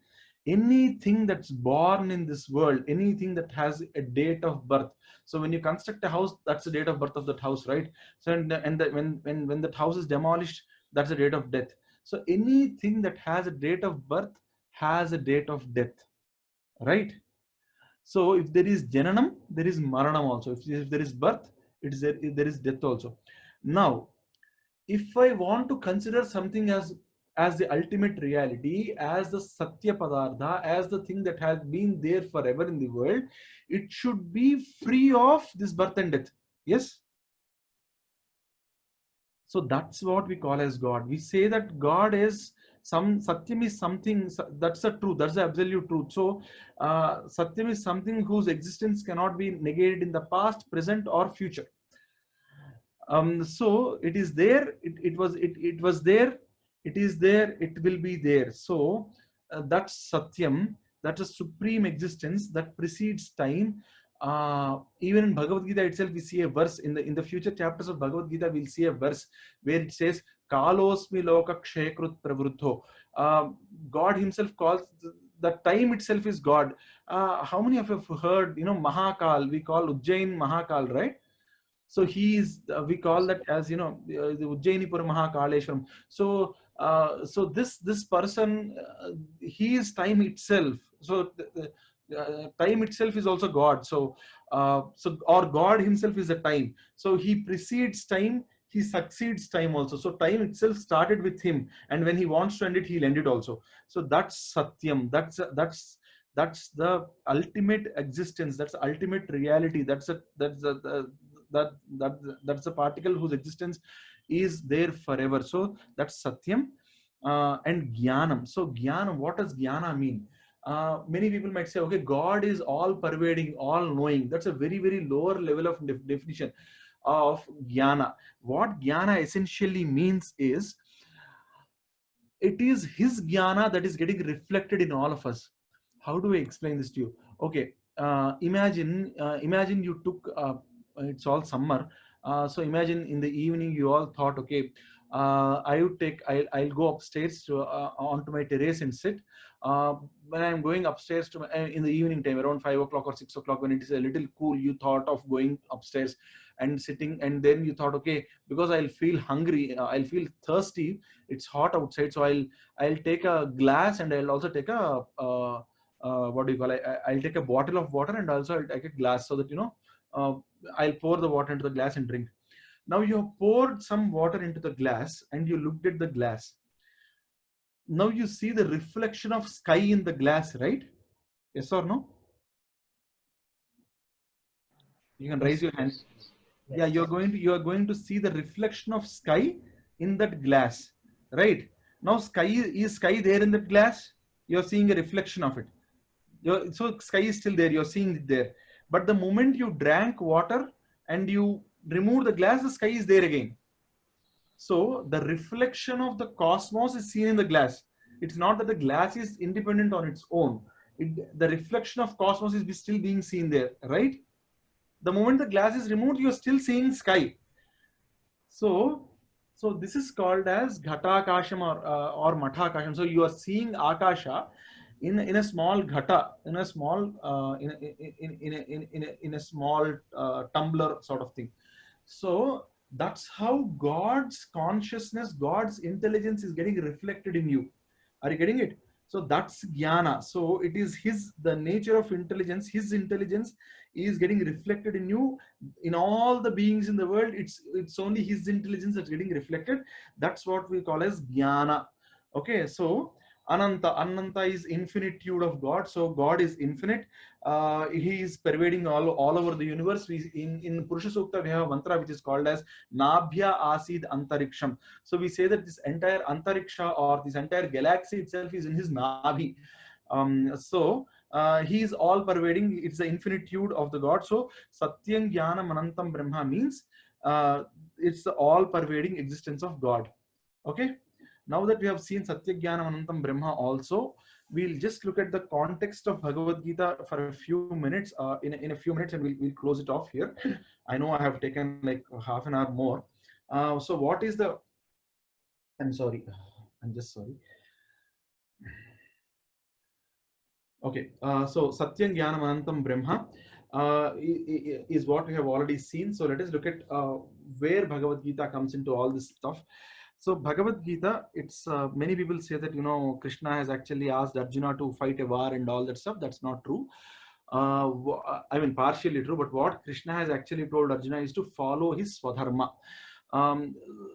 Anything that's born in this world, anything that has a date of birth. So when you construct a house, that's the date of birth of that house, right? So when that house is demolished, that's the date of death. So anything that has a date of birth has a date of death, right? So if there is jananam, there is maranam also. If there is birth, there is death also. Now, if I want to consider something as the ultimate reality, as the Satya Padartha, as the thing that has been there forever in the world, it should be free of this birth and death. Yes? So that's what we call as God. We say that God is Satyam is something, that's the truth, that's the absolute truth. So Satyam is something whose existence cannot be negated in the past, present, or future. So it is there, it was there, it is there, it will be there. So that's Satyam, that's a supreme existence that precedes time. Even in Bhagavad Gita itself, we see a verse in the future chapters of Bhagavad Gita, we'll see a verse where it says, Kalosmi loka kshekrut pravruddho. God himself calls the time itself is God. How many of you have heard, Mahakal? We call Ujjain Mahakal, right? So he is, we call that as, the Ujjainipura Mahakaleshwaram. So this person, he is time itself. So time itself is also God. So or God himself is a time. So he precedes time, he succeeds time also. So time itself started with him, and when he wants to end it, he'll end it also. So that's Satyam. That's the ultimate existence. That's the ultimate reality. That's the particle whose existence is there forever. So that's Satyam. And Jnanam. So Jnanam, what does Jnana mean? Many people might say, okay, God is all pervading, all knowing. That's a very, very lower level of definition of Jnana. What Jnana essentially means is, it is his Jnana that is getting reflected in all of us. How do I explain this to you? Okay, imagine you took, it's all summer. So imagine in the evening you all thought, okay, I'll go upstairs to onto my terrace and sit. When I'm going upstairs in the evening time, around 5 o'clock or 6 o'clock, when it is a little cool, you thought of going upstairs and sitting, and then you thought, okay, because I'll feel hungry, I'll feel thirsty, it's hot outside, so I'll take a glass, and I'll also take a what do you call it? I'll take a bottle of water, and also I'll take a glass, so that I'll pour the water into the glass and drink. Now you have poured some water into the glass, and you looked at the glass. Now you see the reflection of sky in the glass, right? Yes or no? You can raise your hand. Yes. Yeah, you are going to see the reflection of sky in that glass, right? Now is sky there in that glass? You're seeing a reflection of it. So sky is still there, you're seeing it there. But the moment you drank water and you remove the glass, the sky is there again. So the reflection of the cosmos is seen in the glass. It's not that the glass is independent on its own. The reflection of cosmos is still being seen there, right? The moment the glass is removed, you're still seeing sky. So this is called as Ghatakasham or Mathakasham. So you are seeing Akasha in a small ghata, in a small in a small tumbler sort of thing. So that's how God's consciousness, God's intelligence is getting reflected in you. Are you getting it? So that's Jnana. So it is the nature of intelligence, his intelligence is getting reflected in you, in all the beings in the world. It's only his intelligence that's getting reflected. That's what we call as Jnana. Okay, so Ananta. Ananta is infinitude of God. So God is infinite. He is pervading all over the universe. In Purusha Sukta, we have a mantra which is called as Nabhya Asid Antariksham. So we say that this entire Antariksha or this entire galaxy itself is in his Nabhi. He is all pervading. It's the infinitude of the God. So Satyam Jnanam Anantam Brahma means it's the all pervading existence of God. Okay. Now that we have seen Satya Jnanam Anantam Brahma also, we'll just look at the context of Bhagavad Gita for a few minutes, in a few minutes, and we'll close it off here. I know I have taken like half an hour more. So what is the, I'm sorry, I'm just sorry. Okay, so Satya Jnanam Anantam Brahma is what we have already seen. So let us look at where Bhagavad Gita comes into all this stuff. So Bhagavad Gita, it's many people say that, you know, Krishna has actually asked Arjuna to fight a war and all that stuff. That's not true. I mean, partially true, but what Krishna has actually told Arjuna is to follow his Swadharma.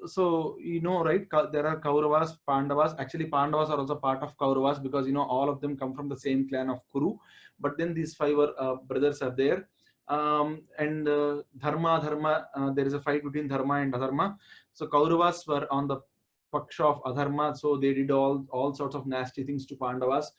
So, you know, right, there are Kauravas, Pandavas. Actually, Pandavas are also part of Kauravas because, you know, all of them come from the same clan of Kuru. But then these five brothers are there. Dharma, there is a fight between Dharma and Adharma. So Kauravas were on the paksha of Adharma, so they did all sorts of nasty things to Pandavas.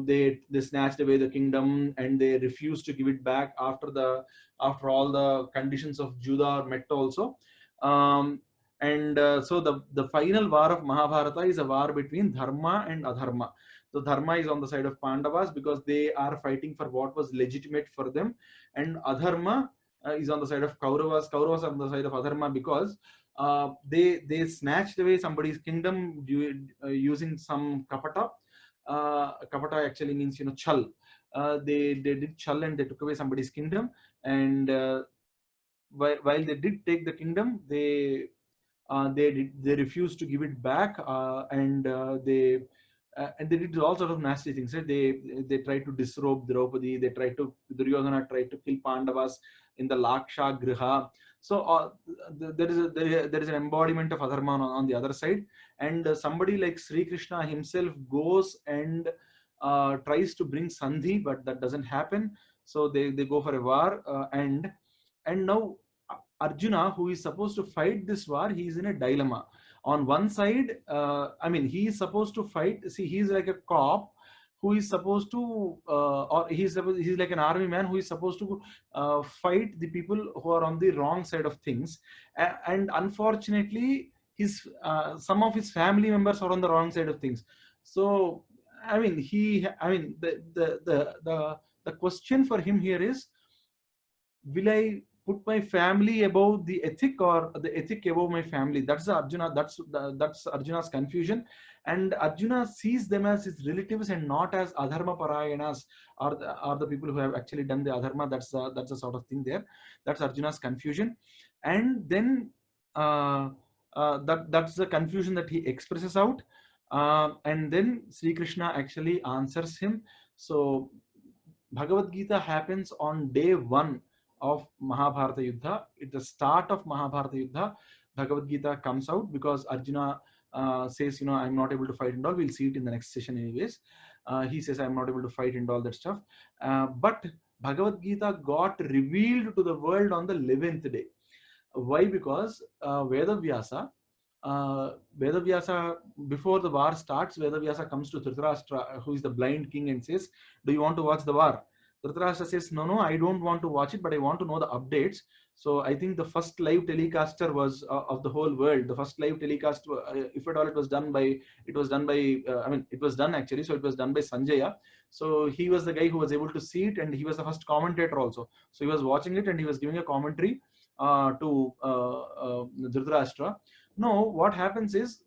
They snatched away the kingdom and they refused to give it back after all the conditions of Judah are met also. So the final war of Mahabharata is a war between Dharma and Adharma. So Dharma is on the side of Pandavas because they are fighting for what was legitimate for them, and Adharma is on the side of Kauravas. Kauravas are on the side of Adharma because they snatched away somebody's kingdom using some kapata. Kapata actually means, you know, chal. They did chal and they took away somebody's kingdom, and while they did take the kingdom, they refused to give it back, and they did all sorts of nasty things. Right? They tried to disrobe Draupadi. Duryodhana tried to kill Pandavas in the Laksha Griha. So there is an embodiment of Adharma on the other side, and somebody like Sri Krishna himself goes and tries to bring Sandhi, but that doesn't happen. So they go for a war, and now Arjuna, who is supposed to fight this war, he is in a dilemma. On one side, he is supposed to fight. See, he is like a cop who is supposed to, he's like an army man who is supposed to fight the people who are on the wrong side of things. And unfortunately, some of his family members are on the wrong side of things. So, the question for him here is, will I put my family above the ethic or the ethic above my family? That's Arjuna's confusion, and Arjuna sees them as his relatives and not as adharma parayanas, or the people who have actually done the adharma. That's the sort of thing there. That's Arjuna's confusion, and then that's the confusion that he expresses out, and then Sri Krishna actually answers him. So Bhagavad Gita happens on day 1 of Mahabharata Yuddha. At the start of Mahabharata Yuddha, Bhagavad Gita comes out because Arjuna says, you know, I'm not able to fight and all. We'll see it in the next session anyways. He says, I'm not able to fight and all that stuff. But Bhagavad Gita got revealed to the world on the 11th day. Why? Because Vedavyasa, before the war starts, Vedavyasa comes to Dhritarashtra, who is the blind king, and says, do you want to watch the war? Dhritarashtra says, no, I don't want to watch it, but I want to know the updates. So I think the first live telecaster was of the whole world. The first live telecast, if at all, it was done actually. So it was done by Sanjaya. So he was the guy who was able to see it, and he was the first commentator also. So he was watching it and he was giving a commentary to Dhritarashtra. No, what happens is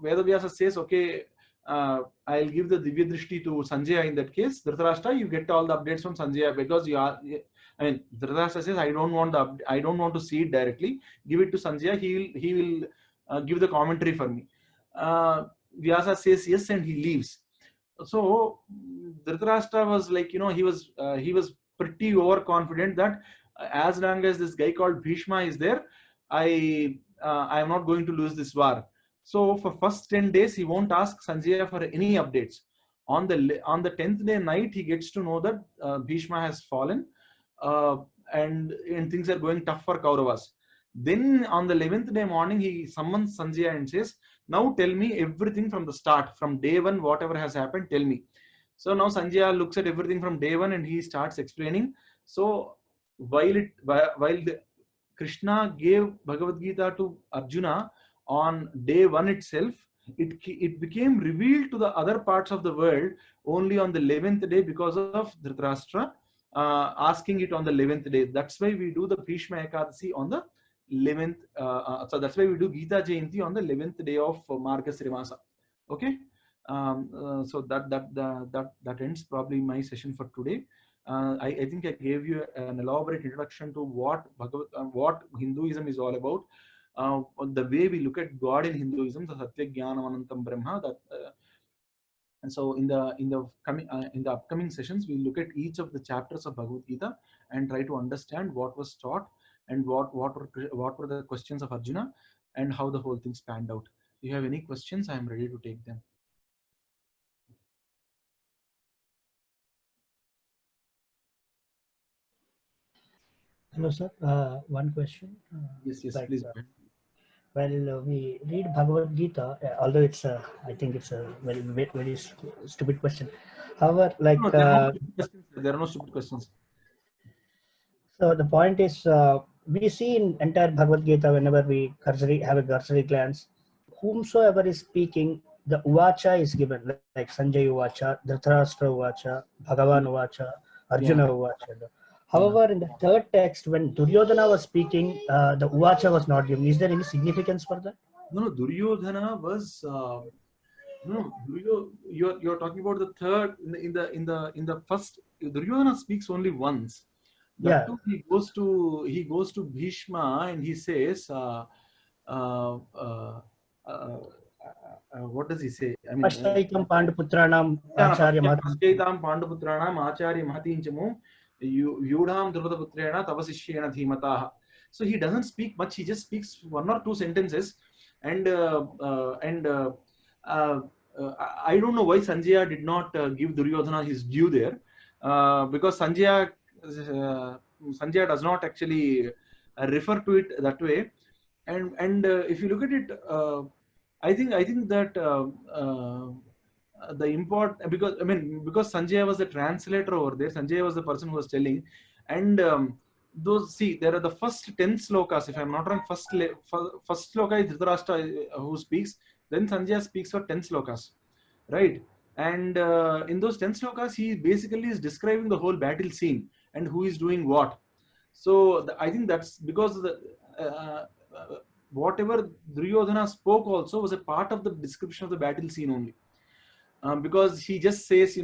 Vedavyasa says, okay, I'll give the Divya Drishti to Sanjaya in that case. Dhritarashtra, you get all the updates from Sanjaya because Dhritarashtra says, I don't want to see it directly. Give it to Sanjaya. He will give the commentary for me. Vyasa says yes, and he leaves. So Dhritarashtra was like, you know, he was pretty overconfident that as long as this guy called Bhishma is there, I am not going to lose this war. So for first 10 days, he won't ask Sanjaya for any updates. On the 10th day night, he gets to know that Bhishma has fallen, and things are going tough for Kauravas. Then on the 11th day morning, he summons Sanjaya and says, now tell me everything from the start, from day one, whatever has happened, tell me. So now Sanjaya looks at everything from day one and he starts explaining. So while Krishna gave Bhagavad Gita to Arjuna on day one itself, it became revealed to the other parts of the world only on the 11th day because of Dhritarashtra asking it on the 11th day. That's why we do the Bhishma Ekadasi on the 11th. So that's why we do Gita Jayanti on the 11th day of Margasira Masa. Okay. So that ends probably my session for today. I think I gave you an elaborate introduction to what Hinduism is all about. The way we look at God in Hinduism, the Satya Jnana Anantam Brahma. And so in the upcoming sessions, we'll look at each of the chapters of Bhagavad Gita and try to understand what was taught and what were the questions of Arjuna and how the whole thing spanned out. If you have any questions, I am ready to take them. Hello, sir. One question. Yes, Like, please. Well, we read Bhagavad Gita, although it's I think it's a very stupid question. However, like No, there are no stupid questions. so the point is, we see in entire Bhagavad Gita whenever we have a cursory glance, whomsoever is speaking, the uvacha is given, like Sanjay uvacha, Dhritarashtra uvacha, Bhagavan uvacha, Arjuna uvacha. However, in the third text, when Duryodhana was speaking, the uvacha was not given. Is there any significance for that? No, Duryodhana was no. You're talking about the third in the first. Duryodhana speaks only once. That too, he goes to Bhishma and he says, what does he say? I mean, Pashtaitam Panduputranam Acharya Pashtaitam Panduputranam Acharya Mahatinchamu Yudham Drupadaputrena Tavasishyena Dhimataha. So he doesn't speak much. He just speaks one or two sentences, and I don't know why Sanjaya did not give Duryodhana his due there, because Sanjaya does not actually refer to it that way, and if you look at it, I think that the import, because Sanjaya was the translator over there, Sanjaya was the person who was telling, and there are the first 10 slokas, if I'm not wrong, first sloka is Dhritarashtra who speaks, then Sanjaya speaks for 10 slokas, right? And in those 10 slokas, he basically is describing the whole battle scene and who is doing what. So I think that's because whatever Duryodhana spoke also was a part of the description of the battle scene only. Because he just says,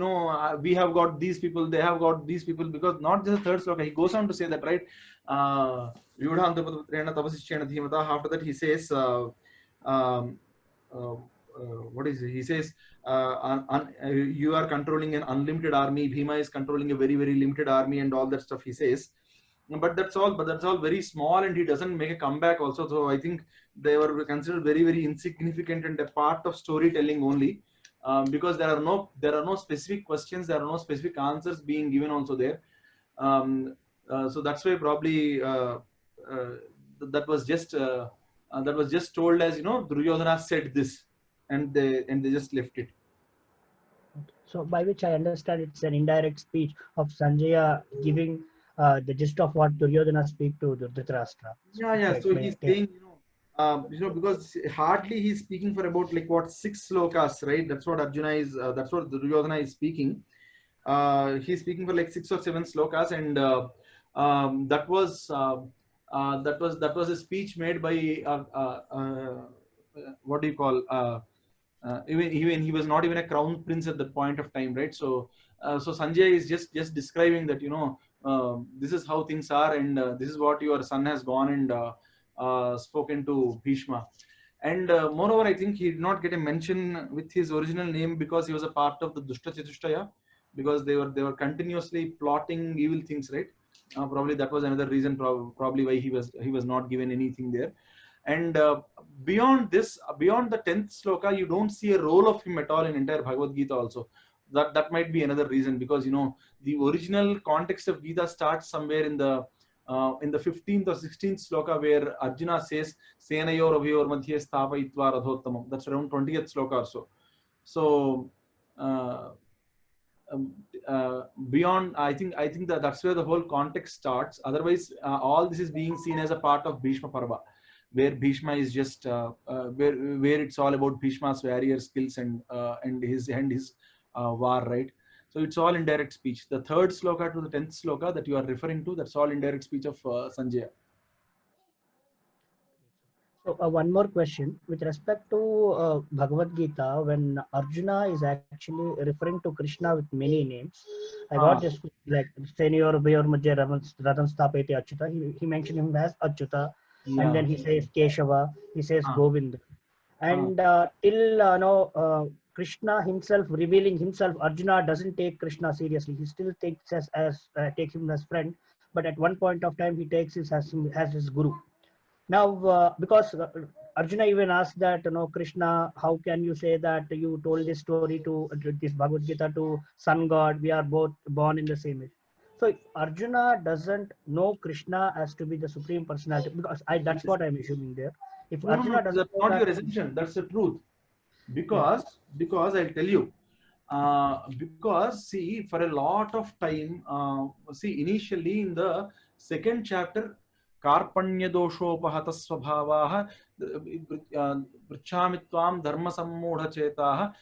we have got these people, they have got these people, because not just the third sloka, he goes on to say that, right? After that, he says, what is it? He says, you are controlling an unlimited army, Bhima is controlling a very, very limited army, and all that stuff he says. But that's all very small, and he doesn't make a comeback also. So I think they were considered very, very insignificant and a part of storytelling only, because there are no specific questions, there are no specific answers being given also there. So that's why probably that was just told as, Duryodhana said this, and they just left it. So by which I understand it's an indirect speech of Sanjaya giving the gist of what Duryodhana speak to Dhritarashtra. Yeah. So he's saying, because hardly he's speaking for about 6 slokas, right? That's what Arjuna is. That's what Duryodhana is speaking. He's speaking for 6 or 7 slokas, and that was a speech made by what do you call? Even he was not even a crown prince at that point of time, right? So Sanjay is just describing that, this is how things are, and this is what your son has gone and spoken to Bhishma. And moreover, I think he did not get a mention with his original name because he was a part of the Dushta Chatushtaya, because they were continuously plotting evil things, right? Probably that was another reason, probably why he was not given anything there. And beyond this, beyond the 10th sloka, you don't see a role of him at all in entire Bhagavad Gita also. That might be another reason, because the original context of Gita starts somewhere in the 15th or 16th sloka, where Arjuna says Senayor Avyor Madhye Sthapayitva Radhottamam. That's around 20th sloka or so. So beyond, I think that's where the whole context starts. Otherwise, all this is being seen as a part of Bhishma Parva, where Bhishma is just where it's all about Bhishma's warrior skills and his war, right? So it's all indirect speech. The 3rd sloka to the 10th sloka that you are referring to, that's all indirect speech of Sanjaya. So one more question with respect to Bhagavad Gita, when Arjuna is actually referring to Krishna with many names. I got this like Senior Bayor Madhya Radhan Sthapayati Achyuta. He mentioned him as Achyuta, and then he says Keshava, he says Govinda, and till Krishna himself revealing himself, Arjuna doesn't take Krishna seriously. He still takes takes him as friend, but at one point of time he takes him as his guru. Now, because Arjuna even asked that, Krishna, how can you say that you told this story to this Bhagavad Gita to sun god? We are both born in the same age. So Arjuna doesn't know Krishna as to be the supreme personality, because that's what I'm assuming there. If Arjuna doesn't that's know not your that, assumption. That's the truth. Because I'll tell you. Because see, for a lot of time, initially in the 2nd chapter, Karpanya doshopahat svabhavaha vrichamitvam dharma sammudha chetaha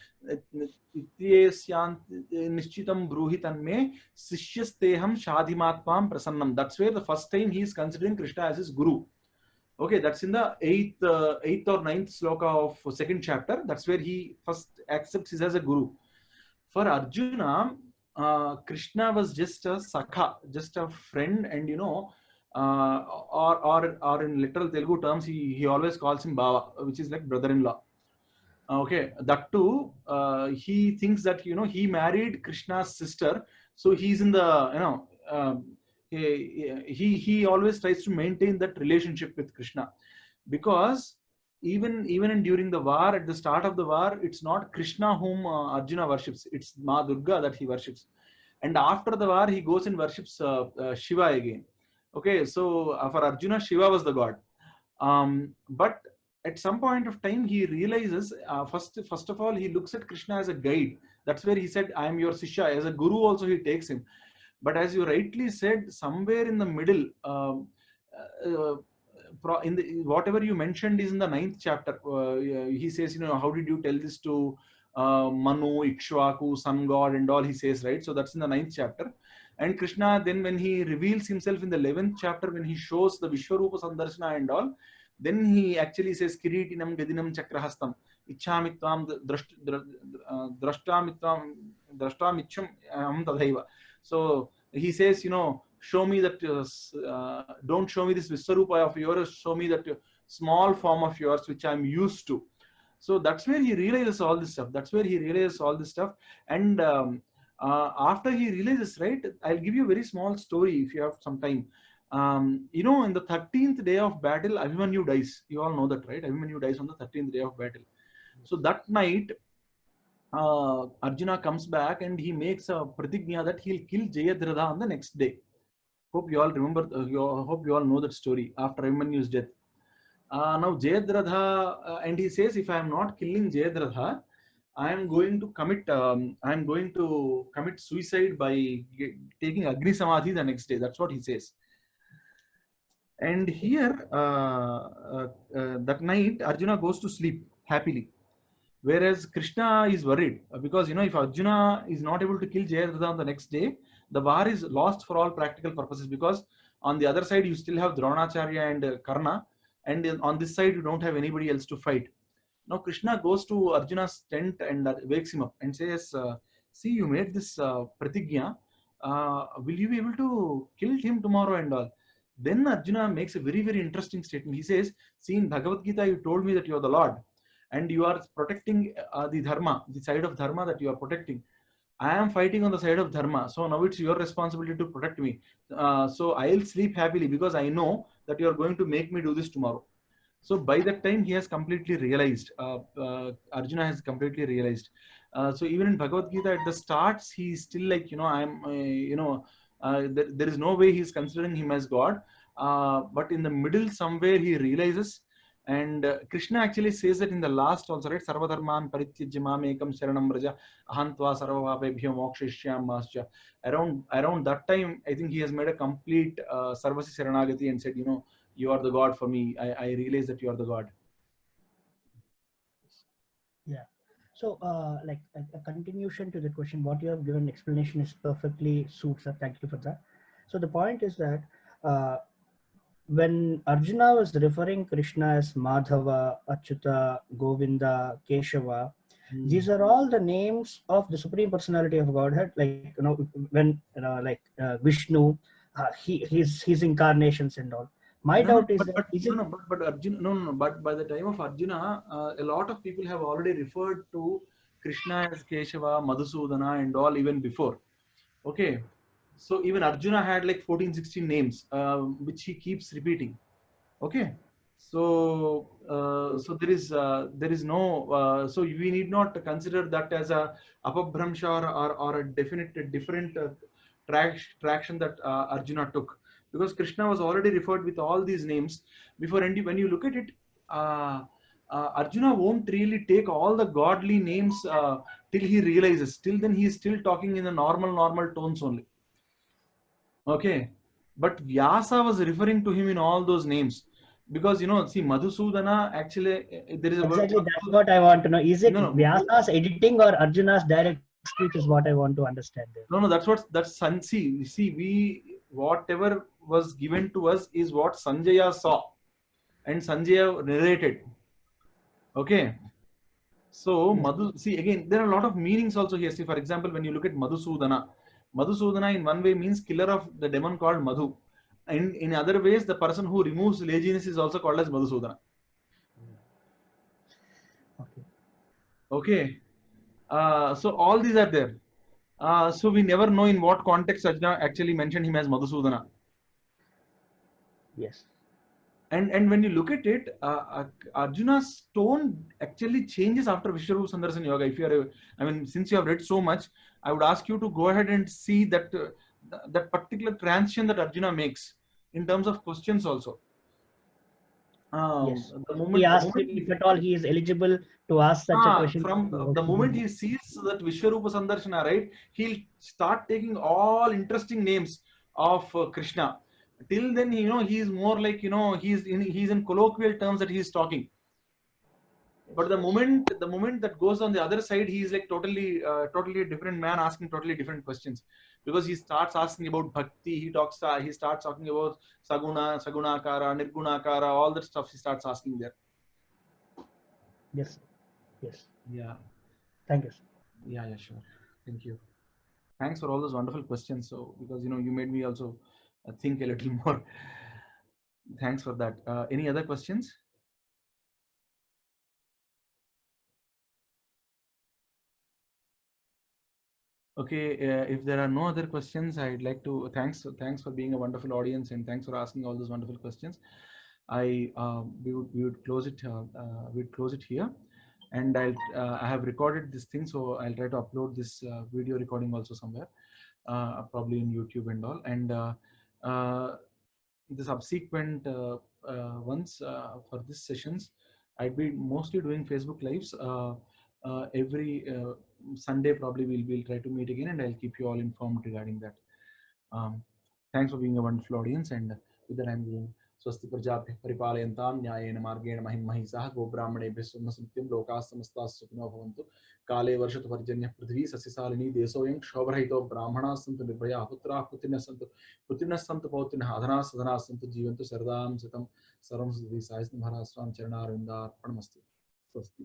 ityesyan nishchitam bruhitanme sishyasteham shadhimatvam prasannam. That's where the first time he is considering Krishna as his guru. Okay, that's in the 8th or 9th sloka of 2nd chapter. That's where he first accepts him as a guru. For Arjuna, Krishna was just a sakha, just a friend, and or in literal Telugu terms, he always calls him Baba, which is like brother-in-law. Okay, that too, he thinks that he married Krishna's sister, so he's in the he always tries to maintain that relationship with Krishna, because even during the war, at the start of the war, it's not Krishna whom Arjuna worships, it's Ma Durga that he worships. And after the war, he goes and worships Shiva again. Okay, so for Arjuna, Shiva was the god. But at some point of time, he realizes, first of all, he looks at Krishna as a guide. That's where he said, I am your Sishya. As a guru also, he takes him. But as you rightly said, somewhere in the middle, whatever you mentioned is in the 9th chapter. He says, how did you tell this to Manu, Ikshvaku, sun god and all, he says, right? So that's in the 9th chapter. And Krishna, then when he reveals himself in the 11th chapter, when he shows the Vishwarupa Sandarshana and all, then he actually says, Kiritinam Gadinam Chakrahastam, Ichhamitvam Drashtamitvam Tadhaiva. So he says, show me that, don't show me this Vishwarupa of yours, show me that small form of yours, which I'm used to. So that's where he realizes all this stuff. And after he realizes, right, I'll give you a very small story if you have some time. In the 13th day of battle, Abhimanyu dies. You all know that, right? Abhimanyu dies on the 13th day of battle. So that night, Arjuna comes back and he makes a pratignya that he'll kill Jayadratha on the next day. Hope you all remember, hope you all know that story after Abhimanyu's death. Now Jayadratha, and he says, if I am not killing Jayadratha, I am going to commit suicide by taking Agni Samadhi the next day. That's what he says. And here, that night, Arjuna goes to sleep happily. Whereas Krishna is worried, because if Arjuna is not able to kill Jayadratha on the next day, the war is lost for all practical purposes, because on the other side you still have Dronacharya and Karna, and on this side you don't have anybody else to fight. Now Krishna goes to Arjuna's tent and wakes him up and says, see, you made this pratigya, will you be able to kill him tomorrow and all? Then Arjuna makes a very, very interesting statement. He says, see, in Bhagavad Gita you told me that you are the Lord and you are protecting the dharma, the side of dharma that you are protecting. I am fighting on the side of dharma, so now it's your responsibility to protect me. So I'll sleep happily because I know that you are going to make me do this tomorrow. So by that time, he has completely realized. Arjuna has completely realized. So even in Bhagavad Gita, at the starts, he's still like, there is no way he's considering him as God. But in the middle, somewhere he realizes. And Krishna actually says that in the last also, right? Sarvadharman parityajya mamekam sharanam vraja ahantva sarvavapebhyo mokshishyam. Around that time, I think he has made a complete sarvasi sharanagati and said, you are the God for me. I realize that you are the God. Yeah. So, like a continuation to the question, what you have given explanation is perfectly suits. Thank you for that. So the point is that when Arjuna was referring Krishna as Madhava, Achyuta, Govinda, Keshava, these are all the names of the Supreme Personality of Godhead. Like when Vishnu, his incarnations and all. My doubt is that but Arjuna, but by the time of Arjuna, a lot of people have already referred to Krishna as Keshava, Madhusudana, and all even before. Okay, so even Arjuna had like 14-16 names, which he keeps repeating. Okay, so there is no so we need not consider that as a apabhramsha or a different traction that Arjuna took, because Krishna was already referred with all these names before. And when you look at it, Arjuna won't really take all the godly names till he realizes. Till then, he is still talking in the normal tones only. Okay, but Vyasa was referring to him in all those names, because see, Madhusudana actually there is a exactly that's what I want to know. Is it Vyasa's editing or Arjuna's direct speech is what I want to understand there. No, that's Sansi. See, whatever was given to us is what Sanjaya saw and Sanjaya narrated. Okay. So see, again, there are a lot of meanings also here. See, for example, when you look at Madhusudana in one way means killer of the demon called Madhu. And in other ways, the person who removes laziness is also called as Madhusudana. Okay. So all these are there. So we never know in what context Arjuna actually mentioned him as Madhusudana. Yes. And when you look at it, Arjuna's tone actually changes after Vishwarupa Sandarshan Yoga. If you are, since you have read so much, I would ask you to go ahead and see that that particular transition that Arjuna makes in terms of questions also. Yes. He asked if at all he is eligible to ask such a question. From the moment he sees that Vishwarupa Sandarshana, right, he'll start taking all interesting names of Krishna. Till then, he is more like, he's in colloquial terms that he's talking. But the moment that goes on the other side, he is like totally a different man asking totally different questions, because he starts asking about bhakti. He starts talking about saguna, sagunakara, nirgunakara, all that stuff he starts asking there. Yes. Yeah. Thank you. Yeah, sure. Thank you. Thanks for all those wonderful questions. So, because you made me also think a little more. Thanks for that. Any other questions? Okay, if there are no other questions, I'd like to thanks for being a wonderful audience, and thanks for asking all those wonderful questions. We would close it. We'd close it here, and I have recorded this thing, so I'll try to upload this video recording also somewhere, probably in YouTube and all. And the subsequent ones for these sessions, I'd be mostly doing Facebook lives. Every Sunday probably we'll try to meet again, and I'll keep you all informed regarding that. Thanks for being a wonderful audience, and with that I'm going. Swasti Prajabhyah Paripalayantam Nyayena Margena Mahim Mahisah Gobrahmanebhyah Sunnasnityam Lokas Samastas Sukhino Bhavantu Kale Varshatu Parjanya Prithvi Sasisalini Desoyam Kshobrahito Brahmanas Santu Nirbhaya Putra Putrinas Santu Pautrinas Adhanas Sadhanas Santu Jivantu Sardam Sitam Saram Siddhi Sai Maharashram Charanarinda Paramastu. Swasti.